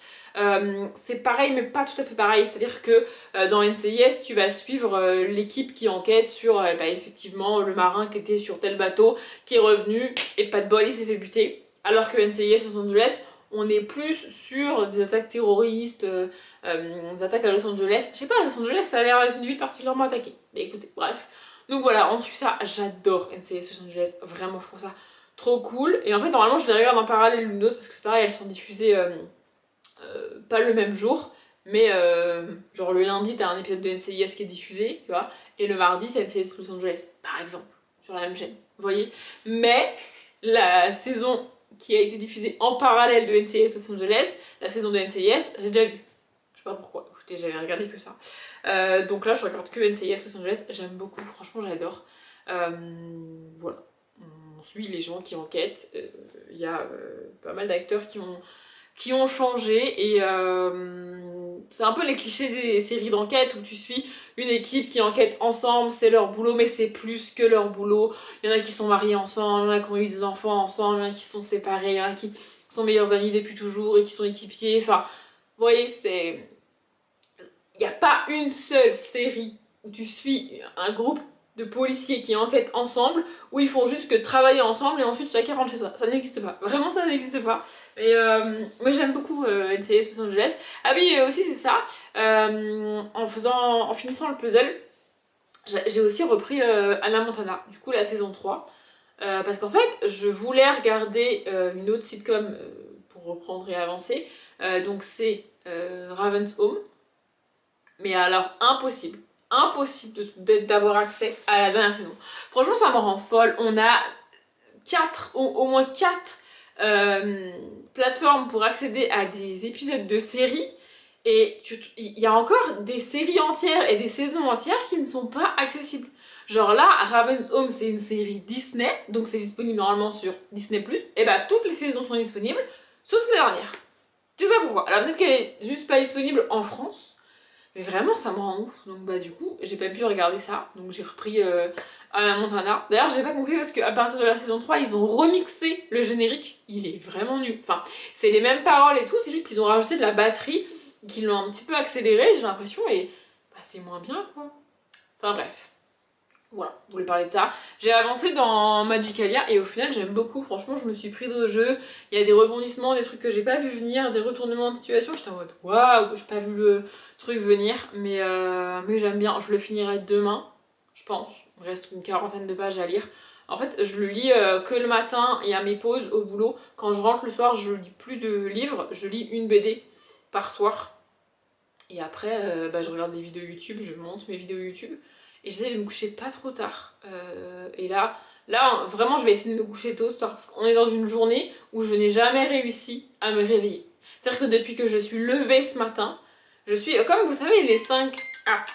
C'est pareil, mais pas tout à fait pareil. C'est-à-dire que dans NCIS, tu vas suivre l'équipe qui enquête sur, effectivement, le marin qui était sur tel bateau, qui est revenu, et pas de bol, il s'est fait buter. Alors que NCIS Los Angeles, on est plus sur des attaques terroristes, des attaques à Los Angeles. Je sais pas, Los Angeles, ça a l'air d'être une ville particulièrement attaquée. Mais écoutez, bref. Donc voilà, on suit ça. J'adore NCIS Los Angeles. Vraiment, je trouve ça trop cool. Et en fait, normalement, je les regarde en parallèle l'une l'autre parce que c'est pareil, elles sont diffusées pas le même jour. Mais genre le lundi, t'as un épisode de NCIS qui est diffusé, tu vois. Et le mardi, c'est NCIS Los Angeles, par exemple. Sur la même chaîne, vous voyez. Mais la saison qui a été diffusée en parallèle de NCIS Los Angeles, la saison de NCIS, j'ai déjà vu. Je sais pas pourquoi, écoutez, j'avais regardé que ça. Donc là, je regarde que NCIS Los Angeles, j'aime beaucoup, franchement, j'adore. Voilà, on suit les gens qui enquêtent. Il y a pas mal d'acteurs qui ont changé et c'est un peu les clichés des séries d'enquête où tu suis une équipe qui enquête ensemble, c'est leur boulot, mais c'est plus que leur boulot. Il y en a qui sont mariés ensemble, il y en a qui ont eu des enfants ensemble, il y en a qui sont séparés, il y en a qui sont meilleurs amis depuis toujours et qui sont équipiers. Enfin, vous voyez, c'est... Il n'y a pas une seule série où tu suis un groupe de policiers qui enquêtent ensemble, où ils font juste que travailler ensemble et ensuite chacun rentre chez soi. Ça n'existe pas. Vraiment, ça n'existe pas. Et moi j'aime beaucoup NCIS Los Angeles. Ah oui, aussi c'est ça. En finissant le puzzle, j'ai aussi repris Hannah Montana, du coup la saison 3. Parce qu'en fait, je voulais regarder une autre sitcom pour reprendre et avancer. Donc c'est Raven's Home. Mais alors, impossible d'avoir accès à la dernière saison. Franchement, ça me rend folle. On a au moins 4 plateformes pour accéder à des épisodes de séries. Et il y a encore des séries entières et des saisons entières qui ne sont pas accessibles. Genre là, Raven's Home, c'est une série Disney, donc c'est disponible normalement sur Disney+. Et bah, toutes les saisons sont disponibles, sauf la dernière. Je sais pas pourquoi. Alors peut-être qu'elle est juste pas disponible en France. Mais vraiment, ça me rend ouf. Donc bah du coup, j'ai pas pu regarder ça. Donc j'ai repris Hannah Montana. D'ailleurs, j'ai pas compris parce qu'à partir de la saison 3, ils ont remixé le générique. Il est vraiment nul. Enfin, c'est les mêmes paroles et tout. C'est juste qu'ils ont rajouté de la batterie, qu'ils l'ont un petit peu accéléré, j'ai l'impression. Et bah c'est moins bien, quoi. Enfin bref. Voilà, je voulais parler de ça. J'ai avancé dans Magicalia et au final j'aime beaucoup, franchement je me suis prise au jeu. Il y a des rebondissements, des trucs que j'ai pas vu venir, des retournements de situation. J'étais en mode waouh, j'ai pas vu le truc venir, mais j'aime bien. Je le finirai demain, je pense. Il me reste une 40aine de pages à lire. En fait, je le lis que le matin et à mes pauses au boulot. Quand je rentre le soir, je lis plus de livres, je lis une BD par soir. Et après, je regarde des vidéos YouTube, je monte mes vidéos YouTube. Et j'essaie de me coucher pas trop tard. Et là, vraiment, je vais essayer de me coucher tôt ce soir. Parce qu'on est dans une journée où je n'ai jamais réussi à me réveiller. C'est-à-dire que depuis que je suis levée ce matin, je suis, comme vous savez, les 5... Ah.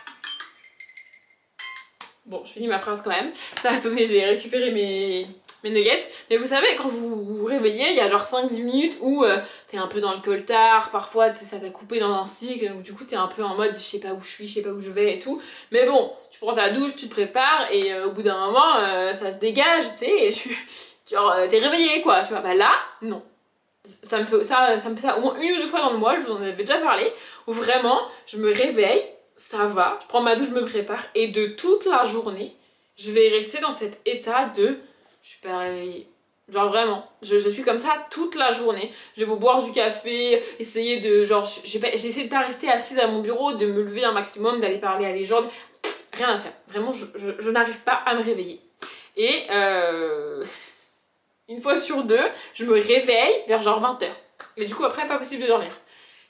Bon, je finis ma phrase quand même. Ça a sonné, je vais récupérer mes nuggets. Mais vous savez, quand vous réveillez, il y a genre 5-10 minutes où t'es un peu dans le coltard, parfois ça t'a coupé dans un cycle, donc du coup t'es un peu en mode je sais pas où je suis, je sais pas où je vais et tout. Mais bon, tu prends ta douche, tu te prépares et au bout d'un moment, ça se dégage, tu sais, et t'es réveillé quoi, tu vois. Bah là, non. Ça me fait ça au moins 1 ou 2 fois dans le mois, je vous en avais déjà parlé, où vraiment, je me réveille, ça va, je prends ma douche, je me prépare, et de toute la journée, je vais rester dans cet état de je suis pas réveillée. Genre vraiment, je suis comme ça toute la journée. Je vais vous boire du café, essayer de... Genre, j'essaie de pas rester assise à mon bureau, de me lever un maximum, d'aller parler à des gens. Rien à faire. Vraiment, je n'arrive pas à me réveiller. Et une fois sur deux, je me réveille vers genre 20h. Et du coup, après, pas possible de dormir.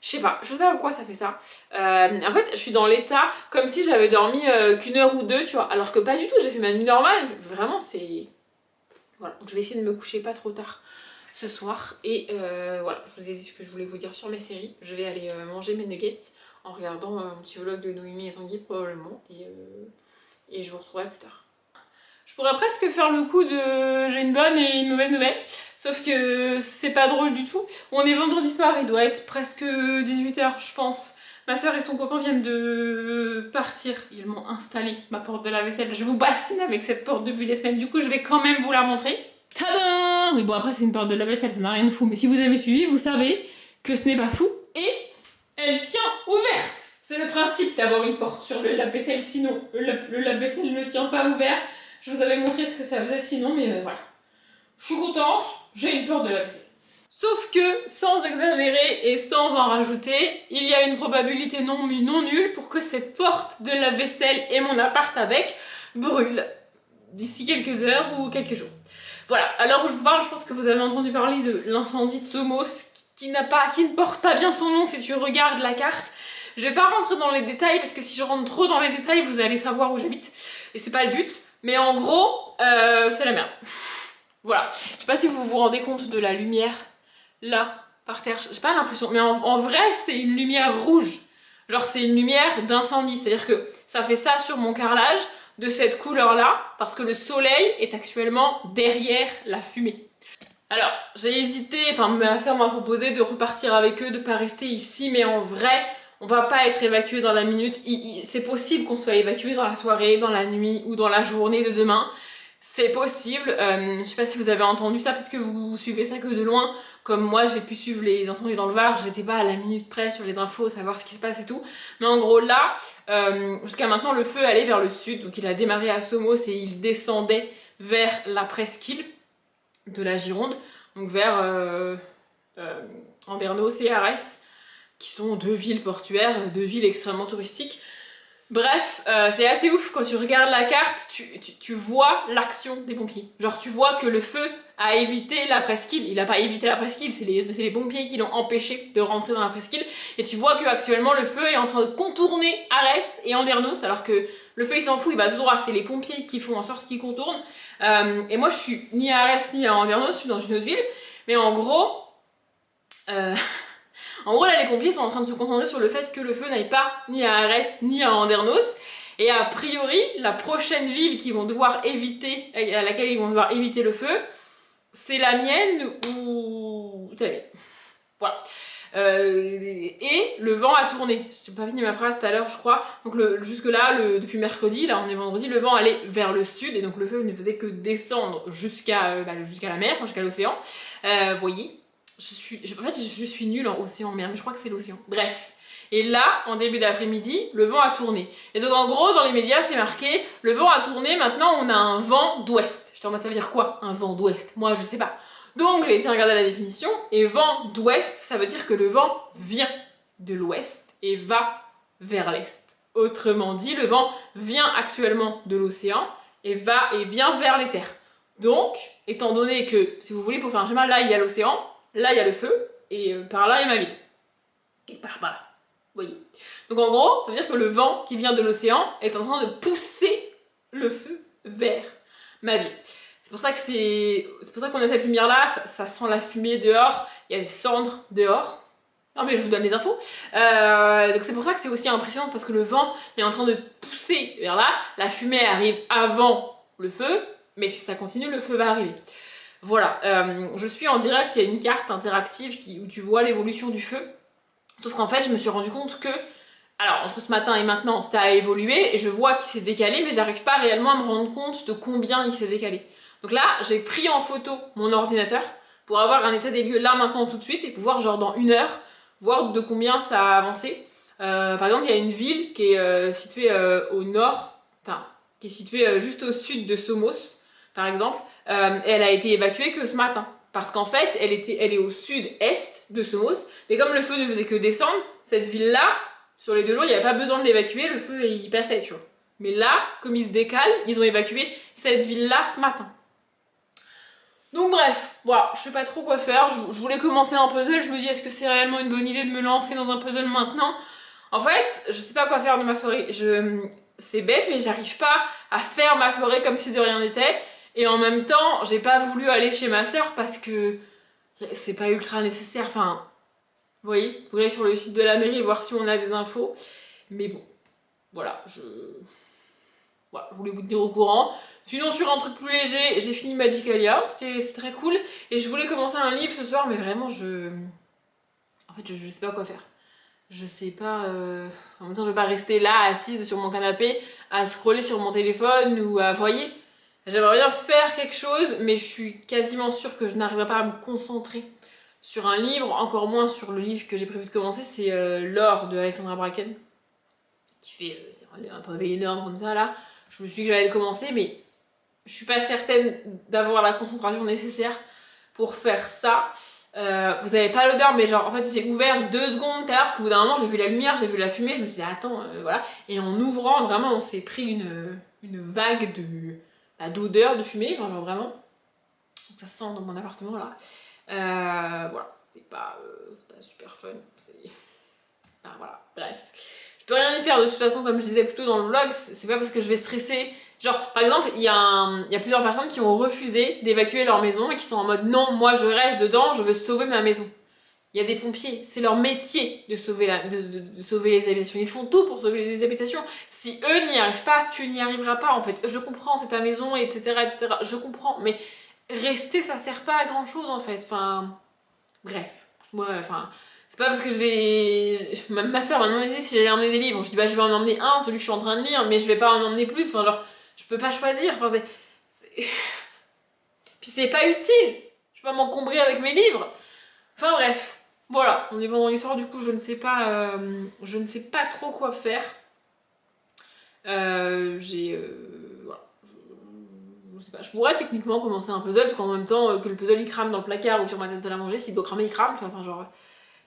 Je sais pas pourquoi ça fait ça. En fait, je suis dans l'état comme si j'avais dormi qu'une heure ou deux, tu vois. Alors que pas du tout, j'ai fait ma nuit normale. Vraiment, c'est... Voilà, donc je vais essayer de me coucher pas trop tard ce soir. Et voilà, je vous ai dit ce que je voulais vous dire sur mes séries. Je vais aller manger mes nuggets en regardant un petit vlog de Noémie et Tanguy probablement. Et je vous retrouverai plus tard. Je pourrais presque faire le coup de j'ai une bonne et une mauvaise nouvelle. Sauf que c'est pas drôle du tout. On est vendredi soir, il doit être presque 18h je pense. Ma soeur et son copain viennent de partir. Ils m'ont installé ma porte de la vaisselle. Je vous bassine avec cette porte depuis des semaines. Du coup, je vais quand même vous la montrer. Tadam! Oui, bon, après, c'est une porte de la vaisselle, ça n'a rien de fou. Mais si vous avez suivi, vous savez que ce n'est pas fou. Et elle tient ouverte. C'est le principe d'avoir une porte sur le lave-vaisselle. Sinon, le lave-vaisselle ne tient pas ouvert. Je vous avais montré ce que ça faisait sinon, mais voilà. Je suis contente, j'ai une porte de lave-vaisselle. Sauf que, sans exagérer et sans en rajouter, il y a une probabilité non nulle pour que cette porte de la vaisselle et mon appart avec brûlent d'ici quelques heures ou quelques jours. Voilà, alors je vous parle, je pense que vous avez entendu parler de l'incendie de Somos qui ne porte pas bien son nom si tu regardes la carte. Je vais pas rentrer dans les détails parce que si je rentre trop dans les détails, vous allez savoir où j'habite et c'est pas le but. Mais en gros, c'est la merde. Voilà, je sais pas si vous vous rendez compte de la lumière là, par terre, j'ai pas l'impression, mais en vrai, c'est une lumière rouge. Genre, c'est une lumière d'incendie, c'est-à-dire que ça fait ça sur mon carrelage, de cette couleur-là, parce que le soleil est actuellement derrière la fumée. Alors, j'ai hésité, enfin, ma soeur m'a proposé de repartir avec eux, de pas rester ici, mais en vrai, on va pas être évacué dans la minute. C'est possible qu'on soit évacué dans la soirée, dans la nuit ou dans la journée de demain. C'est possible, je sais pas si vous avez entendu ça, peut-être que vous suivez ça que de loin, comme moi j'ai pu suivre les incendies dans le Var, j'étais pas à la minute près sur les infos, savoir ce qui se passe et tout, mais en gros là, jusqu'à maintenant le feu allait vers le sud, donc il a démarré à Somos et il descendait vers la presqu'île de la Gironde, donc vers Andernos et Arès, qui sont deux villes portuaires, deux villes extrêmement touristiques. Bref, c'est assez ouf quand tu regardes la carte, tu vois l'action des pompiers. Genre tu vois que le feu a évité la presqu'île, il a pas évité la presqu'île, c'est les pompiers qui l'ont empêché de rentrer dans la presqu'île. Et tu vois que actuellement le feu est en train de contourner Arès et Andernos, alors que le feu il s'en fout, il va tout droit, c'est les pompiers qui font en sorte qu'il contourne. Et moi je suis ni à Arès ni à Andernos, je suis dans une autre ville, mais en gros... En gros, là, les pompiers sont en train de se concentrer sur le fait que le feu n'aille pas ni à Arès ni à Andernos. Et a priori, la prochaine ville qu'ils vont devoir éviter, à laquelle ils vont devoir éviter le feu, c'est la mienne ou... Voilà. Et le vent a tourné. Je n'ai pas fini ma phrase tout à l'heure, je crois. Donc jusque-là, depuis mercredi, là on est vendredi, le vent allait vers le sud et donc le feu ne faisait que descendre jusqu'à la mer, jusqu'à l'océan. Vous voyez. En fait, je suis nulle en océan-mer, mais je crois que c'est l'océan. Bref. Et là, en début d'après-midi, le vent a tourné. Et donc, en gros, dans les médias, c'est marqué « Le vent a tourné, maintenant, on a un vent d'ouest ». J'étais en mode, ça veut dire quoi, un vent d'ouest? Moi, je sais pas. Donc, j'ai été regarder la définition, et vent d'ouest, ça veut dire que le vent vient de l'ouest et va vers l'est. Autrement dit, le vent vient actuellement de l'océan et vient vers les terres. Donc, étant donné que, si vous voulez, pour faire un schéma, là, il y a l'océan, là, il y a le feu, et par là, il y a ma ville. Quelque part par là. Vous voyez. Donc en gros, ça veut dire que le vent qui vient de l'océan est en train de pousser le feu vers ma ville. C'est pour ça qu'on a cette lumière-là, ça sent la fumée dehors, il y a des cendres dehors. Non mais je vous donne les infos. Donc c'est pour ça que c'est aussi impressionnant, parce que le vent est en train de pousser vers là, la fumée arrive avant le feu, mais si ça continue, le feu va arriver. Voilà, je suis en direct, il y a une carte interactive où tu vois l'évolution du feu. Sauf qu'en fait, je me suis rendu compte que, alors entre ce matin et maintenant, ça a évolué et je vois qu'il s'est décalé, mais j'arrive pas réellement à me rendre compte de combien il s'est décalé. Donc là, j'ai pris en photo mon ordinateur pour avoir un état des lieux là, maintenant, tout de suite, et pouvoir, genre dans 1 heure, voir de combien ça a avancé. Par exemple, il y a une ville qui est située au nord, enfin, qui est située juste au sud de Somos, par exemple. et elle a été évacuée que ce matin. Parce qu'en fait, elle est au sud-est de Somos, mais comme le feu ne faisait que descendre, cette ville-là, sur les 2 jours, il n'y avait pas besoin de l'évacuer, le feu il passait, tu vois. Mais là, comme il se décale, ils ont évacué cette ville-là ce matin. Donc bref, voilà, je sais pas trop quoi faire, je voulais commencer un puzzle, je me dis est-ce que c'est réellement une bonne idée de me lancer dans un puzzle maintenant? En fait, je sais pas quoi faire de ma soirée, c'est bête mais j'arrive pas à faire ma soirée comme si de rien n'était, et en même temps, j'ai pas voulu aller chez ma soeur parce que c'est pas ultra nécessaire, enfin, vous voyez, faut aller sur le site de la mairie voir si on a des infos, mais bon, voilà, voilà, je voulais vous tenir au courant. Sinon, sur un truc plus léger, j'ai fini Magicalia, c'était très cool. Et je voulais commencer un livre ce soir, mais vraiment, en fait, je sais pas quoi faire. Je sais pas... En même temps, je vais pas rester là, assise sur mon canapé, à scroller sur mon téléphone ou à... Voyez, j'aimerais bien faire quelque chose, mais je suis quasiment sûre que je n'arriverai pas à me concentrer sur un livre, encore moins sur le livre que j'ai prévu de commencer, c'est L'or de Alexandra Bracken, qui fait un pavé énorme comme ça, là. Je me suis dit que j'allais le commencer, mais je suis pas certaine d'avoir la concentration nécessaire pour faire ça. Vous avez pas l'odeur, mais genre en fait j'ai ouvert 2 secondes tout à l'heure parce qu'au bout d'un moment j'ai vu la lumière, j'ai vu la fumée, je me suis dit attends, voilà. Et en ouvrant, vraiment on s'est pris une vague d'odeur, de fumée, enfin genre vraiment. Donc ça sent dans mon appartement là. Voilà, c'est pas super fun. Enfin, voilà, bref. Je peux rien y faire de toute façon, comme je disais plus tôt dans le vlog, c'est pas parce que je vais stresser. Genre, par exemple, il y a plusieurs personnes qui ont refusé d'évacuer leur maison et qui sont en mode non, moi je reste dedans, je veux sauver ma maison. Il y a des pompiers, c'est leur métier de sauver, de sauver les habitations. Ils font tout pour sauver les habitations. Si eux n'y arrivent pas, tu n'y arriveras pas en fait. Je comprends, c'est ta maison, etc., etc. Je comprends, mais rester, ça sert pas à grand chose en fait. Enfin, bref. Moi, enfin. C'est pas parce que je vais... Ma soeur m'a demandé si j'allais emmener des livres. Je dis bah je vais en emmener un, celui que je suis en train de lire, mais je vais pas en emmener plus. Enfin genre, je peux pas choisir. Enfin Puis c'est pas utile. Je peux pas m'encombrer avec mes livres. Enfin bref. Voilà, on est vendredi soir, du coup je ne sais pas trop quoi faire. Voilà. Je sais pas, je pourrais techniquement commencer un puzzle, parce qu'en même temps que le puzzle il crame dans le placard ou sur ma tête de la manger, s'il doit cramer il crame, enfin genre...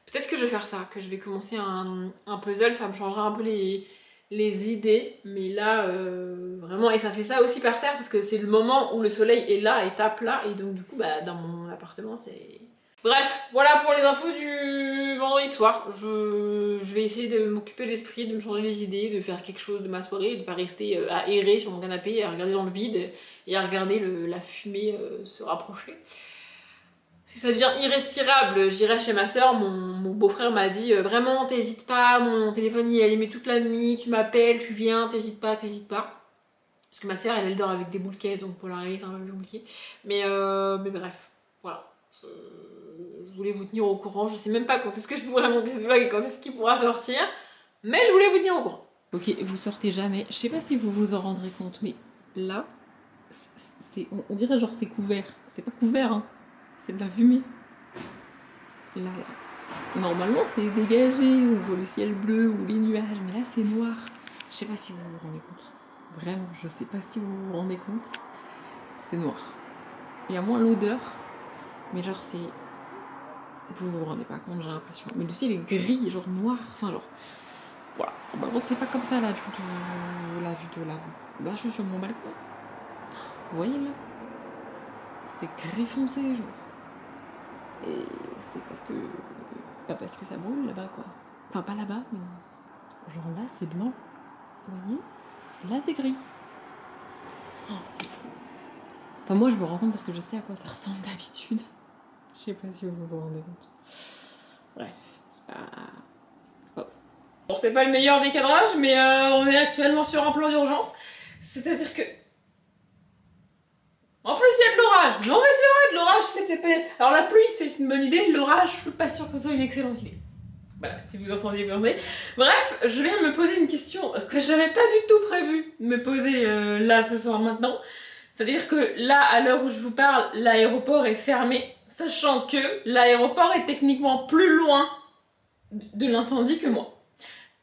Peut-être que je vais faire ça, que je vais commencer un puzzle, ça me changera un peu les idées, mais là, vraiment, et ça fait ça aussi par terre, parce que c'est le moment où le soleil est là et tape là, et donc du coup, bah, dans mon appartement, c'est... Bref, voilà pour les infos du vendredi soir. Je vais essayer de m'occuper l'esprit, de me changer les idées, de faire quelque chose de ma soirée, de pas rester à errer sur mon canapé, à regarder dans le vide, et à regarder la fumée se rapprocher. Si ça devient irrespirable, j'irai chez ma soeur. Mon beau-frère m'a dit vraiment, t'hésites pas, mon téléphone il est allumé toute la nuit, tu m'appelles, tu viens, t'hésites pas, t'hésites pas. Parce que ma soeur elle dort avec des boules caisses, donc pour l'arrivée c'est un peu plus compliqué. Mais bref, voilà. Je voulais vous tenir au courant. Je sais même pas quand est-ce que je pourrais monter ce vlog et quand est-ce qu'il pourra sortir. Mais je voulais vous tenir au courant. Ok, vous sortez jamais. Je sais pas si vous vous en rendrez compte, mais là, on dirait genre c'est couvert. C'est pas couvert, hein. C'est de la fumée. Là. Normalement, c'est dégagé, on voit le ciel bleu ou les nuages, mais là, c'est noir. Je sais pas si vous vous rendez compte. Vraiment, je sais pas si vous vous rendez compte. C'est noir. Il y a moins l'odeur, mais genre, c'est... Vous vous rendez pas compte, j'ai l'impression. Mais le ciel est gris, genre noir, enfin genre... Voilà. Normalement, c'est pas comme ça, la vue de là. Là, je suis sur mon balcon. Vous voyez, là? C'est gris foncé, genre. Et c'est parce que... Pas parce que ça brûle là-bas, quoi. Enfin, pas là-bas, mais... Genre là, c'est blanc. Vous voyez? Là, c'est gris. Oh, c'est fou. Enfin, moi, je me rends compte parce que je sais à quoi ça ressemble d'habitude. Je sais pas si vous vous rendez compte. Bref, c'est pas ouf. Bon, c'est pas le meilleur des cadrages, mais on est actuellement sur un plan d'urgence. C'est-à-dire que... En plus, il y a de l'orage. Non, mais c'est vrai, de l'orage, c'était pas... Alors, la pluie, c'est une bonne idée. L'orage, je suis pas sûre que ce soit une excellente idée. Voilà, si vous entendez hurler. Bref, je viens de me poser une question que je n'avais pas du tout prévu de me poser là, ce soir, maintenant. C'est-à-dire que là, à l'heure où je vous parle, l'aéroport est fermé, sachant que l'aéroport est techniquement plus loin de l'incendie que moi.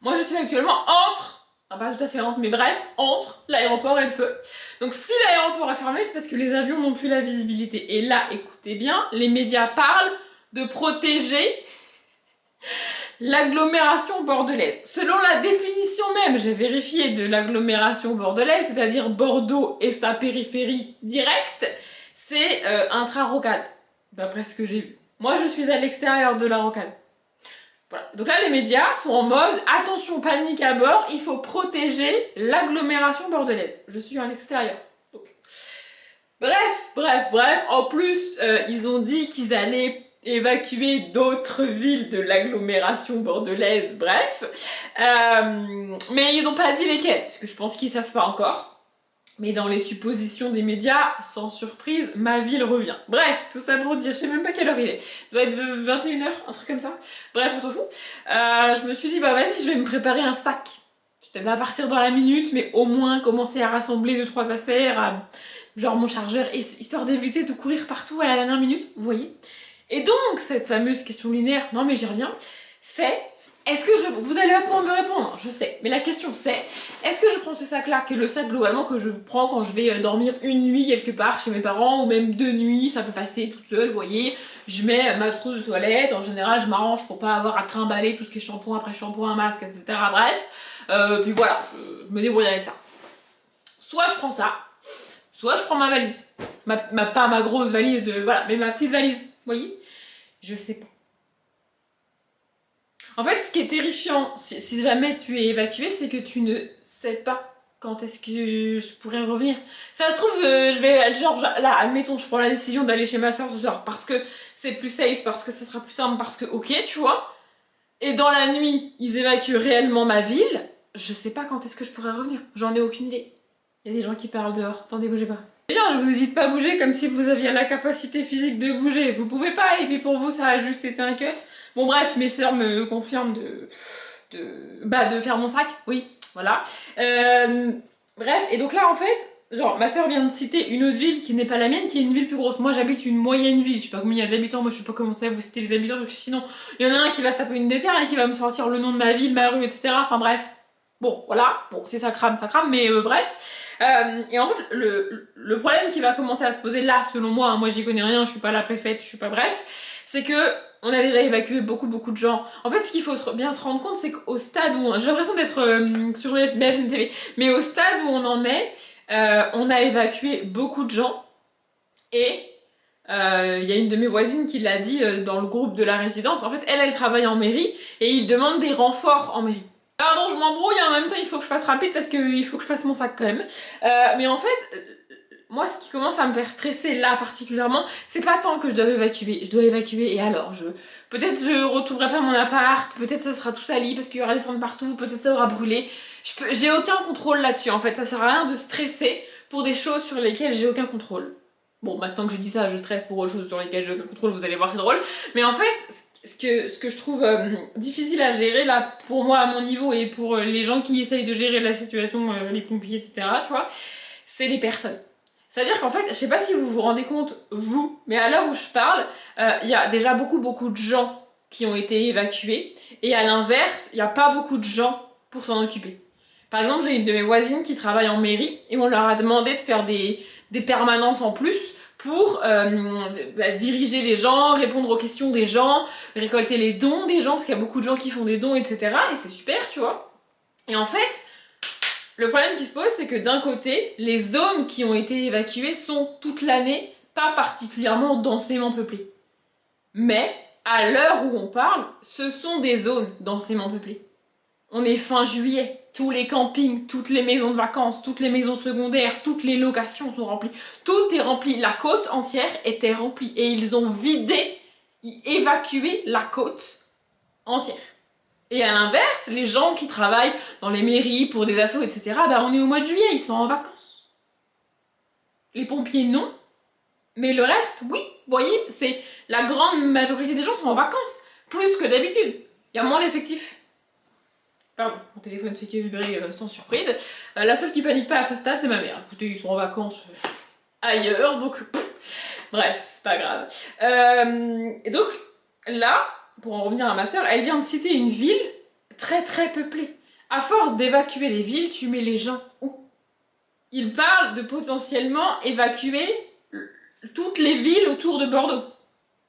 Moi, je suis actuellement entre pas tout à fait entre, mais bref, entre l'aéroport et le feu. Donc si l'aéroport est fermé, c'est parce que les avions n'ont plus la visibilité. Et là, écoutez bien, les médias parlent de protéger l'agglomération bordelaise. Selon la définition même, j'ai vérifié, de l'agglomération bordelaise, c'est-à-dire Bordeaux et sa périphérie directe, c'est intra-rocade, d'après ce que j'ai vu. Moi, je suis à l'extérieur de la rocade. Voilà. Donc là, les médias sont en mode « Attention, panique à bord, il faut protéger l'agglomération bordelaise. » Je suis à l'extérieur. Donc. Bref. En plus, ils ont dit qu'ils allaient évacuer d'autres villes de l'agglomération bordelaise, bref. Mais ils n'ont pas dit lesquelles, parce que je pense qu'ils savent pas encore. Mais dans les suppositions des médias, sans surprise, ma ville revient. Bref, tout ça pour dire, je sais même pas quelle heure il est. Il doit être 21h, un truc comme ça. Bref, on s'en fout. Je me suis dit, bah vas-y, je vais me préparer un sac. Je devais partir dans la minute, mais au moins commencer à rassembler 2-3 affaires, genre mon chargeur, histoire d'éviter de courir partout à la dernière minute, vous voyez. Et donc, cette fameuse question linéaire, non mais j'y reviens, c'est... Est-ce que vous allez pas pouvoir me répondre, je sais, mais la question c'est, est-ce que je prends ce sac-là, qui est le sac globalement que je prends quand je vais dormir une nuit quelque part chez mes parents, ou même 2 nuits, ça peut passer toute seule, vous voyez, je mets ma trousse de toilette, en général je m'arrange pour pas avoir à trimballer tout ce qui est shampoing après shampoing, masque, etc. Bref, puis voilà, je me débrouille avec ça. Soit je prends ça, soit je prends ma valise, pas ma grosse valise, voilà, mais ma petite valise, vous voyez, je sais pas. En fait, ce qui est terrifiant, si jamais tu es évacué, c'est que tu ne sais pas quand est-ce que je pourrais revenir. Ça se trouve, je vais, genre, là, admettons, je prends la décision d'aller chez ma soeur ce soir parce que c'est plus safe, parce que ça sera plus simple, parce que, ok, tu vois. Et dans la nuit, ils évacuent réellement ma ville. Je sais pas quand est-ce que je pourrais revenir. J'en ai aucune idée. Il y a des gens qui parlent dehors. Attendez, bougez pas. Bien, je vous ai dit de pas bouger comme si vous aviez la capacité physique de bouger. Vous pouvez pas, et puis pour vous, ça a juste été un cut. Bon bref, mes sœurs me confirment de faire mon sac, oui, voilà. Bref, et donc là en fait, genre ma sœur vient de citer une autre ville qui n'est pas la mienne, qui est une ville plus grosse. Moi j'habite une moyenne ville, je sais pas combien il y a d'habitants, moi je sais pas comment ça vous citer les habitants, parce que sinon il y en a un qui va se taper une déterre et qui va me sortir le nom de ma ville, ma rue, etc. Enfin bref, bon voilà, bon si ça crame, mais bref. Et en fait, le problème qui va commencer à se poser là, selon moi, hein, moi j'y connais rien, je suis pas la préfète, je suis pas bref, c'est que on a déjà évacué beaucoup de gens. En fait, ce qu'il faut bien se rendre compte, c'est qu'au stade où... J'ai l'impression d'être sur le BFM TV, mais au stade où on en est, on a évacué beaucoup de gens. Et il y a une de mes voisines qui l'a dit dans le groupe de la résidence. En fait, elle travaille en mairie et il demande des renforts en mairie. Pardon, je m'embrouille, en même temps, il faut que je fasse rapide parce qu'il faut que je fasse mon sac quand même. Mais en fait... Moi, ce qui commence à me faire stresser là particulièrement, c'est pas tant que je dois évacuer. Je dois évacuer et alors peut-être je retrouverai pas mon appart, peut-être ça sera tout sali parce qu'il y aura des cendres partout, peut-être ça aura brûlé. J'ai aucun contrôle là-dessus en fait. Ça sert à rien de stresser pour des choses sur lesquelles j'ai aucun contrôle. Bon, maintenant que je dis ça, je stresse pour autre chose sur lesquelles j'ai aucun contrôle, vous allez voir, c'est drôle. Mais en fait, ce que je trouve difficile à gérer là, pour moi à mon niveau et pour les gens qui essayent de gérer la situation, les pompiers, etc., tu vois, c'est les personnes. C'est-à-dire qu'en fait, je sais pas si vous vous rendez compte, vous, mais à l'heure où je parle, il y a déjà beaucoup de gens qui ont été évacués, et à l'inverse, il n'y a pas beaucoup de gens pour s'en occuper. Par exemple, j'ai une de mes voisines qui travaille en mairie, et on leur a demandé de faire des permanences en plus pour diriger les gens, répondre aux questions des gens, récolter les dons des gens, parce qu'il y a beaucoup de gens qui font des dons, etc. Et c'est super, tu vois. Et en fait... Le problème qui se pose, c'est que d'un côté, les zones qui ont été évacuées sont toute l'année pas particulièrement densément peuplées. Mais, à l'heure où on parle, ce sont des zones densément peuplées. On est fin juillet, tous les campings, toutes les maisons de vacances, toutes les maisons secondaires, toutes les locations sont remplies. Tout est rempli, la côte entière était remplie. Et ils ont évacué la côte entière. Et à l'inverse, les gens qui travaillent dans les mairies pour des assos, etc., bah on est au mois de juillet, ils sont en vacances. Les pompiers, non. Mais le reste, oui. Vous voyez, c'est la grande majorité des gens sont en vacances. Plus que d'habitude. Il y a moins d'effectifs. Pardon, mon téléphone fait que vibrer sans surprise. La seule qui panique pas à ce stade, c'est ma mère. Écoutez, ils sont en vacances ailleurs, donc... Bref, c'est pas grave. Et donc, là... Pour en revenir à ma sœur, elle vient de citer une ville très peuplée. À force d'évacuer les villes, tu mets les gens où? Il parle de potentiellement évacuer toutes les villes autour de Bordeaux.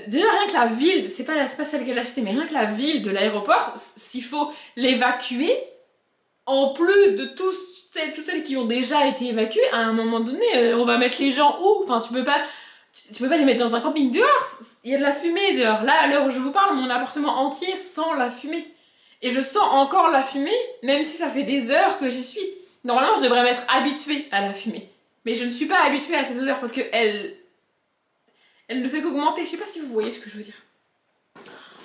Déjà rien que la ville, c'est pas celle qu'elle a citée, mais rien que la ville de l'aéroport, s'il faut l'évacuer, en plus de toutes celles qui ont déjà été évacuées, à un moment donné, on va mettre les gens où? Enfin, tu peux pas les mettre dans un camping dehors, il y a de la fumée dehors. Là, à l'heure où je vous parle, mon appartement entier sent la fumée. Et je sens encore la fumée, même si ça fait des heures que j'y suis. Normalement, je devrais m'être habituée à la fumée. Mais je ne suis pas habituée à cette odeur parce que elle ne fait qu'augmenter. Je sais pas si vous voyez ce que je veux dire.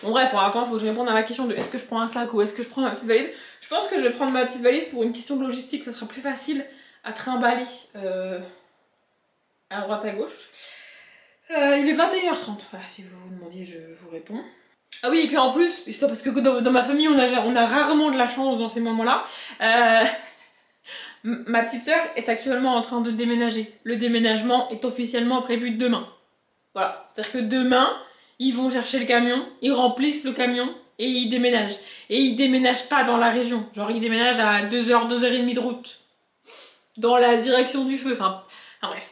Bon bref, attends, il faut que je réponde à ma question de est-ce que je prends un sac ou est-ce que je prends ma petite valise. Je pense que je vais prendre ma petite valise pour une question de logistique, ça sera plus facile à trimballer à droite à gauche. Il est 21h30, voilà, si vous vous demandiez, je vous réponds. Ah oui, et puis en plus, c'est parce que dans ma famille, on a rarement de la chance dans ces moments-là. Ma petite sœur est actuellement en train de déménager. Le déménagement est officiellement prévu demain. Voilà, c'est-à-dire que demain, ils vont chercher le camion, ils remplissent le camion et ils déménagent. Et ils déménagent pas dans la région, genre ils déménagent à 2h, 2h30 de route. Dans la direction du feu, enfin bref.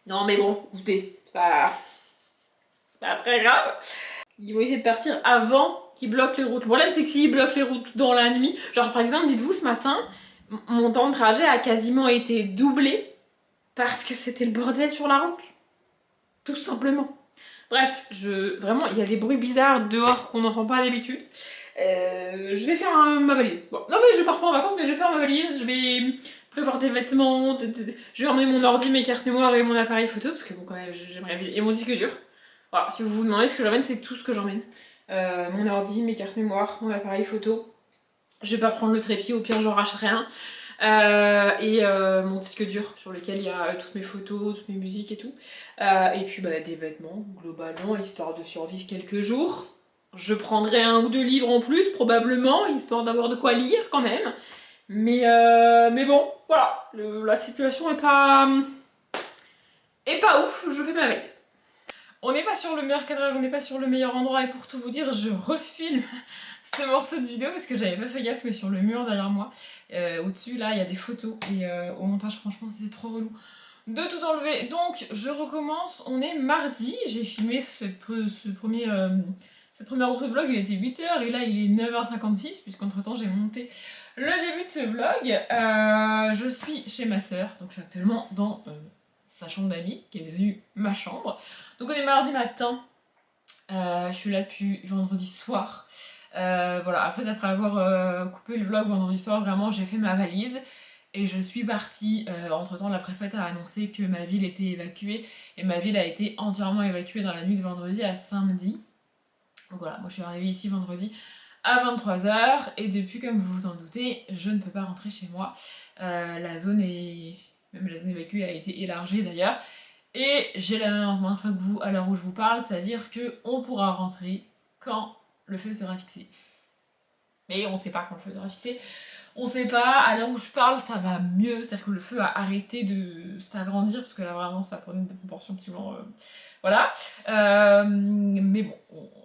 Non mais bon, écoutez, c'est pas très grave. Ils vont essayer de partir avant qu'ils bloquent les routes. Le problème c'est que s'ils bloquent les routes dans la nuit, genre par exemple, dites-vous ce matin, mon temps de trajet a quasiment été doublé parce que c'était le bordel sur la route. Tout simplement. Bref, vraiment, il y a des bruits bizarres dehors qu'on n'entend pas d'habitude. Je vais faire ma valise. Bon, non mais je pars pas en vacances, mais je vais faire ma valise. Je vais prévoir des vêtements. Je vais emmener mon ordi, mes cartes mémoire et mon appareil photo parce que bon quand même, j'aimerais et mon disque dur. Voilà, si vous vous demandez ce que j'emmène, c'est tout ce que j'emmène. Mon ordi, mes cartes mémoire, mon appareil photo. Je vais pas prendre le trépied, au pire j'en rachète rien. Et mon disque dur sur lequel il y a toutes mes photos, toutes mes musiques et tout. Et puis des vêtements globalement, histoire de survivre quelques jours. Je prendrai 1 ou 2 livres en plus probablement, histoire d'avoir de quoi lire quand même. Mais bon, voilà, la situation est pas ouf, je fais ma valise. On n'est pas sur le meilleur cadrage, on n'est pas sur le meilleur endroit, et pour tout vous dire, je refilme ce morceau de vidéo parce que j'avais pas fait gaffe, mais sur le mur derrière moi, au-dessus là, il y a des photos, et au montage, franchement, c'était trop relou de tout enlever. Donc, je recommence, on est mardi, j'ai filmé cette première auto-vlog, il était 8h, et là, il est 9h56, puisqu'entre temps, j'ai monté le début de ce vlog. Je suis chez ma sœur, donc je suis actuellement dans sa chambre d'amis, qui est devenue ma chambre. Donc on est mardi matin, je suis là depuis vendredi soir. Voilà, en fait après avoir coupé le vlog vendredi soir, vraiment j'ai fait ma valise et je suis partie. Entre temps la préfète a annoncé que ma ville était évacuée et ma ville a été entièrement évacuée dans la nuit de vendredi à samedi. Donc voilà, moi je suis arrivée ici vendredi à 23h et depuis, comme vous vous en doutez, je ne peux pas rentrer chez moi. La zone évacuée a été élargie d'ailleurs. Et j'ai la même info que vous à l'heure où je vous parle, c'est-à-dire qu'on pourra rentrer quand le feu sera fixé. Mais on sait pas quand le feu sera fixé. On sait pas, à l'heure où je parle, ça va mieux, c'est-à-dire que le feu a arrêté de s'agrandir, parce que là vraiment ça prenait des proportions absolument... voilà. Mais bon,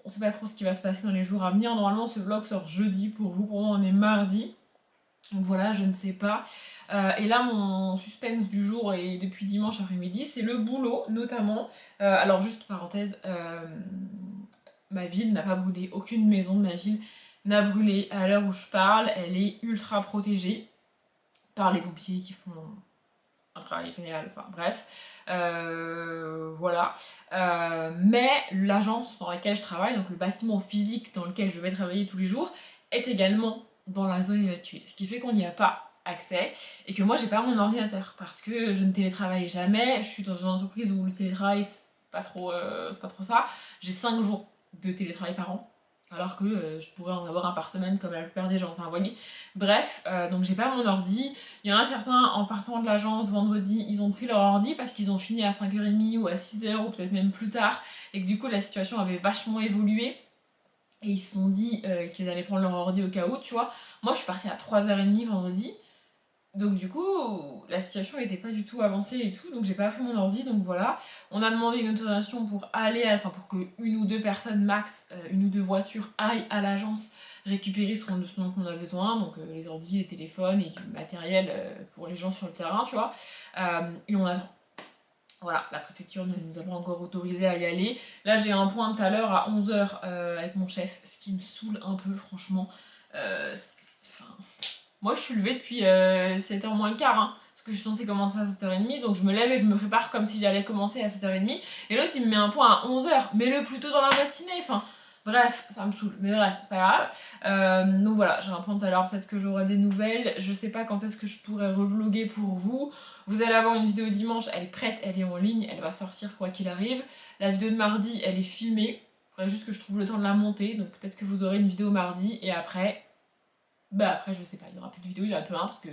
on sait pas trop ce qui va se passer dans les jours à venir. Normalement ce vlog sort jeudi pour vous, pour moi on est mardi. Donc voilà, je ne sais pas. Et là, mon suspense du jour, et depuis dimanche après-midi, c'est le boulot, notamment. Alors, juste parenthèse, ma ville n'a pas brûlé. Aucune maison de ma ville n'a brûlé. À l'heure où je parle, elle est ultra protégée par les pompiers qui font un travail génial. Enfin, bref. Voilà. Mais l'agence dans laquelle je travaille, donc le bâtiment physique dans lequel je vais travailler tous les jours, est également dans la zone évacuée, ce qui fait qu'on n'y a pas accès et que moi j'ai pas mon ordinateur parce que je ne télétravaille jamais. Je suis dans une entreprise où le télétravail c'est pas trop ça. J'ai 5 jours de télétravail par an alors que je pourrais en avoir un par semaine comme la plupart des gens, enfin vous voyez. Bref, donc j'ai pas mon ordi. Il y en a certains, en partant de l'agence vendredi, ils ont pris leur ordi parce qu'ils ont fini à 5h30 ou à 6h ou peut-être même plus tard et que du coup la situation avait vachement évolué. Et ils se sont dit qu'ils allaient prendre leur ordi au cas où, tu vois. Moi, je suis partie à 3h30 vendredi. Donc du coup, la situation n'était pas du tout avancée et tout. Donc j'ai pas pris mon ordi, donc voilà. On a demandé une autorisation pour aller, pour que 1 ou 2 personnes max, 1 ou 2 voitures aillent à l'agence récupérer ce dont on a besoin, donc les ordi, les téléphones et du matériel pour les gens sur le terrain, tu vois. Et on attend. Voilà, la préfecture ne nous a pas encore autorisé à y aller. Là, j'ai un point tout à l'heure à 11h avec mon chef, ce qui me saoule un peu, franchement. Moi, je suis levée depuis 7h moins le quart, hein, parce que je suis censée commencer à 7h30, donc je me lève et je me prépare comme si j'allais commencer à 7h30. Et l'autre, il me met un point à 11h, mets-le plutôt dans la matinée, enfin... Bref, ça me saoule, mais bref, c'est pas grave. Donc voilà, j'ai un point tout à l'heure, peut-être que j'aurai des nouvelles. Je sais pas quand est-ce que je pourrai revloguer pour vous. Vous allez avoir une vidéo dimanche, elle est prête, elle est en ligne, elle va sortir quoi qu'il arrive. La vidéo de mardi, elle est filmée. Il faudrait juste que je trouve le temps de la monter, donc peut-être que vous aurez une vidéo mardi, et après... après, je sais pas, il y aura plus de vidéo, il y en a peu un, parce que...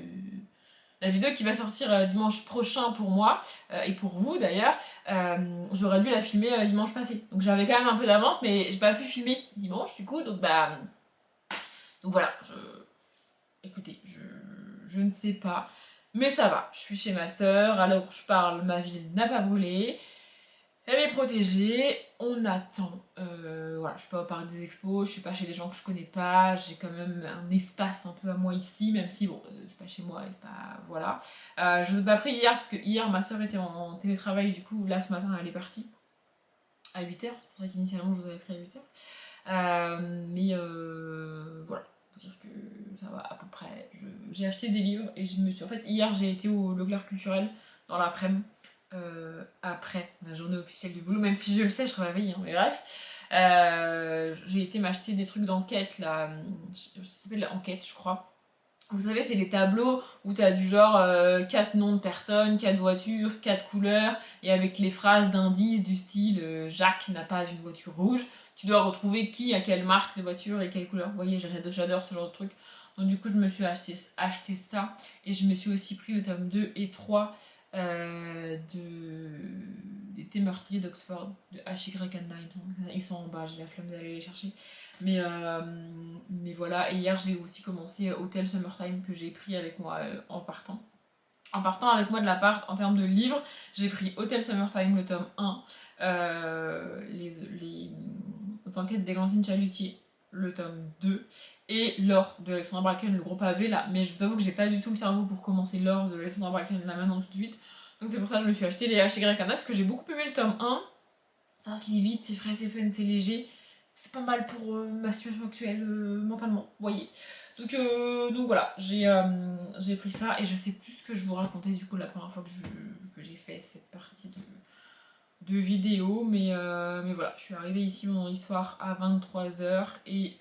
La vidéo qui va sortir dimanche prochain pour moi, et pour vous d'ailleurs, j'aurais dû la filmer dimanche passé. Donc j'avais quand même un peu d'avance, mais j'ai pas pu filmer dimanche du coup, donc Donc voilà, écoutez, je ne sais pas, mais ça va. Je suis chez ma sœur, alors je parle, ma ville n'a pas brûlé. Elle est protégée, on attend. Voilà, je suis pas au parc des expos, je suis pas chez des gens que je connais pas, j'ai quand même un espace un peu à moi ici, même si bon, je suis pas chez moi et c'est pas. Voilà. Je vous ai pas pris hier parce que hier ma soeur était en télétravail, du coup là ce matin elle est partie à 8h, c'est pour ça qu'initialement je vous avais pris à 8h. Voilà, faut dire que ça va à peu près. J'ai acheté des livres et je me suis. En fait, hier j'ai été au Leclerc culturel dans l'après-midi. Après ma journée officielle du boulot, même si je le sais, je serais réveillée, hein, mais bref. J'ai été m'acheter des trucs d'enquête, là, ça s'appelle enquête, je crois. Vous savez, c'est les tableaux où t'as du genre 4 noms de personnes, 4 voitures, 4 couleurs, et avec les phrases d'indices du style Jacques n'a pas une voiture rouge, tu dois retrouver qui a quelle marque de voiture et quelle couleur. Vous voyez, j'adore ce genre de truc. Donc du coup, je me suis acheté ça, et je me suis aussi pris le tome 2 et 3 des meurtriers d'Oxford, de H.Y. Anna. Ils sont en bas, j'ai la flemme d'aller les chercher. Mais voilà, et hier j'ai aussi commencé Hotel Summertime que j'ai pris avec moi en partant. En partant avec moi de l'appart, en termes de livres, j'ai pris Hotel Summertime, le tome 1, les enquêtes d'Églantine Chalutier, le tome 2, et L'or de Alexandra Bracken, le gros pavé là. Mais je vous avoue que j'ai pas du tout le cerveau pour commencer L'or de Alexandra Bracken là maintenant tout de suite. Donc c'est pour ça que je me suis acheté les H.Y. Anna, parce que j'ai beaucoup aimé le tome 1. Ça se lit vite, c'est frais, c'est fun, c'est léger. C'est pas mal pour ma situation actuelle mentalement, vous voyez. Donc voilà, j'ai pris ça et je sais plus ce que je vous racontais du coup la première fois que j'ai fait cette partie de vidéo. Mais voilà, je suis arrivée ici mon histoire à 23h et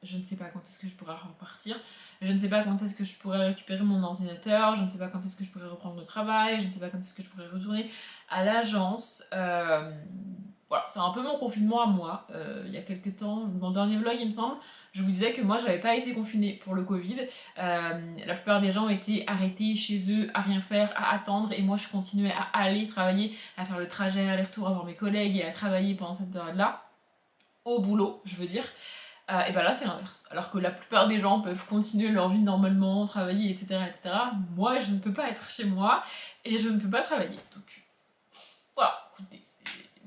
je ne sais pas quand est-ce que je pourrai repartir. Je ne sais pas quand est-ce que je pourrai récupérer mon ordinateur, je ne sais pas quand est-ce que je pourrai reprendre le travail, je ne sais pas quand est-ce que je pourrai retourner à l'agence. Voilà, c'est un peu mon confinement à moi. Il y a quelques temps, dans le dernier vlog il me semble, je vous disais que moi j'avais pas été confinée pour le Covid. La plupart des gens étaient arrêtés chez eux à rien faire, à attendre, et moi je continuais à aller travailler, à faire le trajet aller-retour, à voir mes collègues et à travailler pendant cette période-là, au boulot, je veux dire. Et ben là c'est l'inverse. Alors que la plupart des gens peuvent continuer leur vie normalement, travailler, etc., etc. Moi je ne peux pas être chez moi et je ne peux pas travailler. Donc voilà, écoutez,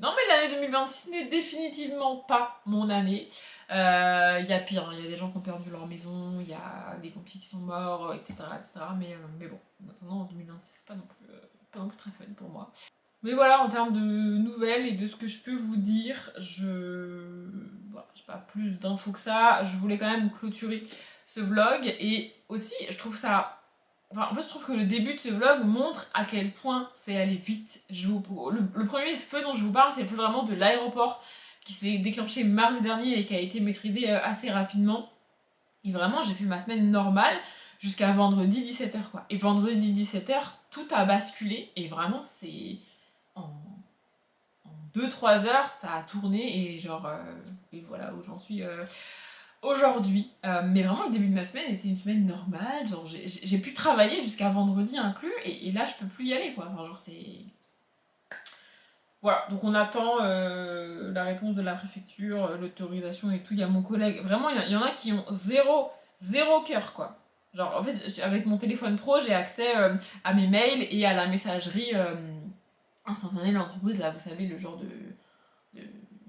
non mais l'année 2026 n'est définitivement pas mon année. Il y a pire, il y a des gens qui ont perdu leur maison, il y a des pompiers qui sont morts, etc., etc. Mais bon, maintenant en 2026 c'est pas non plus très fun pour moi. Mais voilà, en termes de nouvelles et de ce que je peux vous dire, voilà, j'ai pas plus d'infos que ça. Je voulais quand même clôturer ce vlog et aussi, je trouve ça... Enfin, en fait, je trouve que le début de ce vlog montre à quel point c'est allé vite. Le premier feu dont je vous parle, c'est le feu vraiment de l'aéroport qui s'est déclenché mardi dernier et qui a été maîtrisé assez rapidement. Et vraiment, j'ai fait ma semaine normale jusqu'à vendredi 17h quoi. Et vendredi 17h, tout a basculé et vraiment, c'est... En 2-3 heures, ça a tourné et genre... et voilà où j'en suis aujourd'hui. Mais vraiment, le début de ma semaine était une semaine normale. Genre, j'ai pu travailler jusqu'à vendredi inclus et là, je peux plus y aller, quoi. Enfin, genre, c'est... Voilà, donc on attend la réponse de la préfecture, l'autorisation et tout. Il y a mon collègue... Vraiment, il y en a qui ont zéro cœur, quoi. Genre, en fait, avec mon téléphone pro, j'ai accès à mes mails et à la messagerie instantanée de l'entreprise. Là, vous savez, le genre de...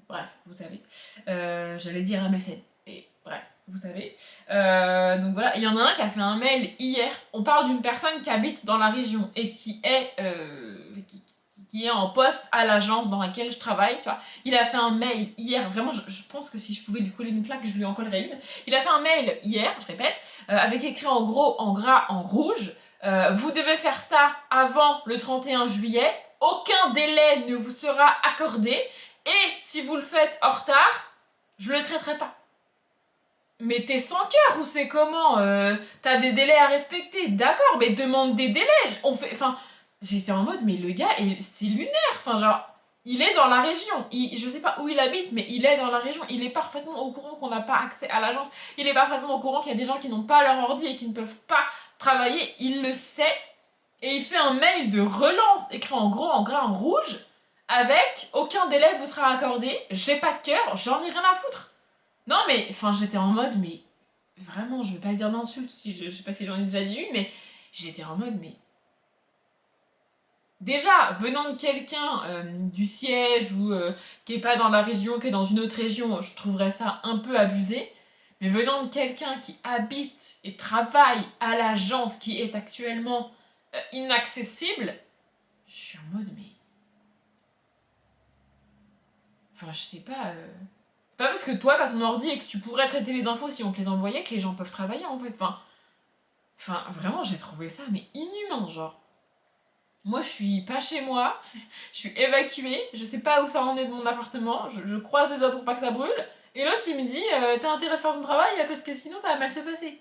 Bref, vous savez. J'allais dire MSN. Et bref, vous savez. Donc voilà, il y en a un qui a fait un mail hier. On parle d'une personne qui habite dans la région et qui est en poste à l'agence dans laquelle je travaille, tu vois. Il a fait un mail hier, vraiment, je pense que si je pouvais lui coller une plaque, je lui en collerais une. Il a fait un mail hier, je répète, avec écrit en gros, en gras, en rouge, vous devez faire ça avant le 31 juillet, aucun délai ne vous sera accordé, et si vous le faites en retard, je le traiterai pas. Mais t'es sans cœur ou c'est comment t'as des délais à respecter, d'accord, mais demande des délais. J'étais en mode, mais le gars, c'est lunaire. Enfin, genre, il est dans la région. Je sais pas où il habite, mais il est dans la région. Il est parfaitement au courant qu'on n'a pas accès à l'agence. Il est parfaitement au courant qu'il y a des gens qui n'ont pas leur ordi et qui ne peuvent pas travailler. Il le sait. Et il fait un mail de relance écrit en gros, en gras, en rouge, avec aucun délai vous sera accordé. J'ai pas de cœur, j'en ai rien à foutre. Non, mais, enfin, j'étais en mode, mais vraiment, je vais pas dire d'insulte, si je sais pas si j'en ai déjà dit une, mais j'étais en mode, mais. Déjà, venant de quelqu'un du siège ou qui est pas dans la région, qui est dans une autre région, je trouverais ça un peu abusé. Mais venant de quelqu'un qui habite et travaille à l'agence qui est actuellement inaccessible, je suis en mode, mais. Enfin, je sais pas. C'est pas parce que toi t'as ton ordi et que tu pourrais traiter les infos si on te les envoyait que les gens peuvent travailler en fait. Enfin vraiment, j'ai trouvé ça mais inhumain, genre. Moi, je suis pas chez moi, je suis évacuée, je sais pas où ça en est de mon appartement, je croise les doigts pour pas que ça brûle. Et l'autre, il me dit, t'as intérêt à faire ton travail parce que sinon ça va mal se passer.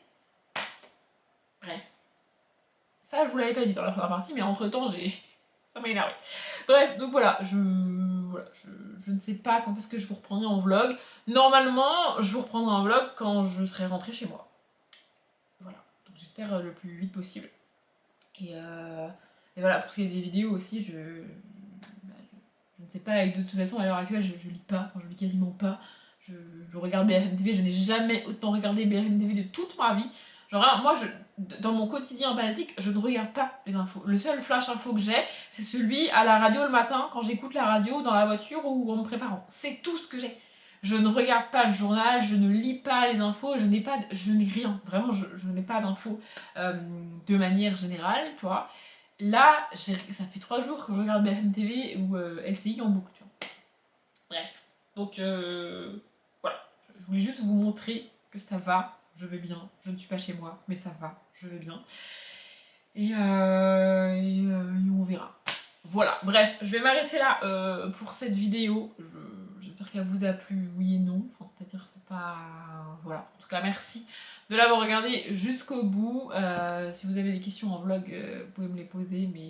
Bref. Ça, je vous l'avais pas dit dans la première partie, mais entre temps, ça m'a énervé. Bref, donc voilà, je ne sais pas quand est-ce que je vous reprendrai en vlog. Normalement, je vous reprendrai en vlog quand je serai rentrée chez moi. Voilà, donc j'espère le plus vite possible. Et voilà, pour ce qui est des vidéos aussi, je ne sais pas, et de toute façon, à l'heure actuelle, je lis pas, enfin, je lis quasiment pas. Je regarde BFM TV, je n'ai jamais autant regardé BFM TV de toute ma vie. Genre, moi, dans mon quotidien basique, je ne regarde pas les infos. Le seul flash info que j'ai, c'est celui à la radio le matin, quand j'écoute la radio dans la voiture ou en me préparant. C'est tout ce que j'ai. Je ne regarde pas le journal, je ne lis pas les infos, je n'ai rien. Vraiment, je n'ai pas d'infos de manière générale, tu vois. Là, ça fait 3 jours que je regarde BFM TV ou LCI en boucle, tu vois. Bref, donc voilà. Je voulais juste vous montrer que ça va, je vais bien. Je ne suis pas chez moi, mais ça va, je vais bien. Et on verra. Voilà, bref, je vais m'arrêter là pour cette vidéo. J'espère qu'elle vous a plu, oui et non. Enfin, c'est-à-dire, c'est pas... Voilà, en tout cas, merci de l'avoir regardé jusqu'au bout. Si vous avez des questions en vlog, vous pouvez me les poser, mais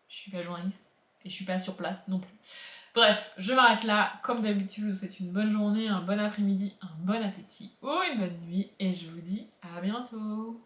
je suis pas journaliste et je suis pas sur place non plus. Bref, je m'arrête là. Comme d'habitude, je vous souhaite une bonne journée, un bon après-midi, un bon appétit ou une bonne nuit. Et je vous dis à bientôt.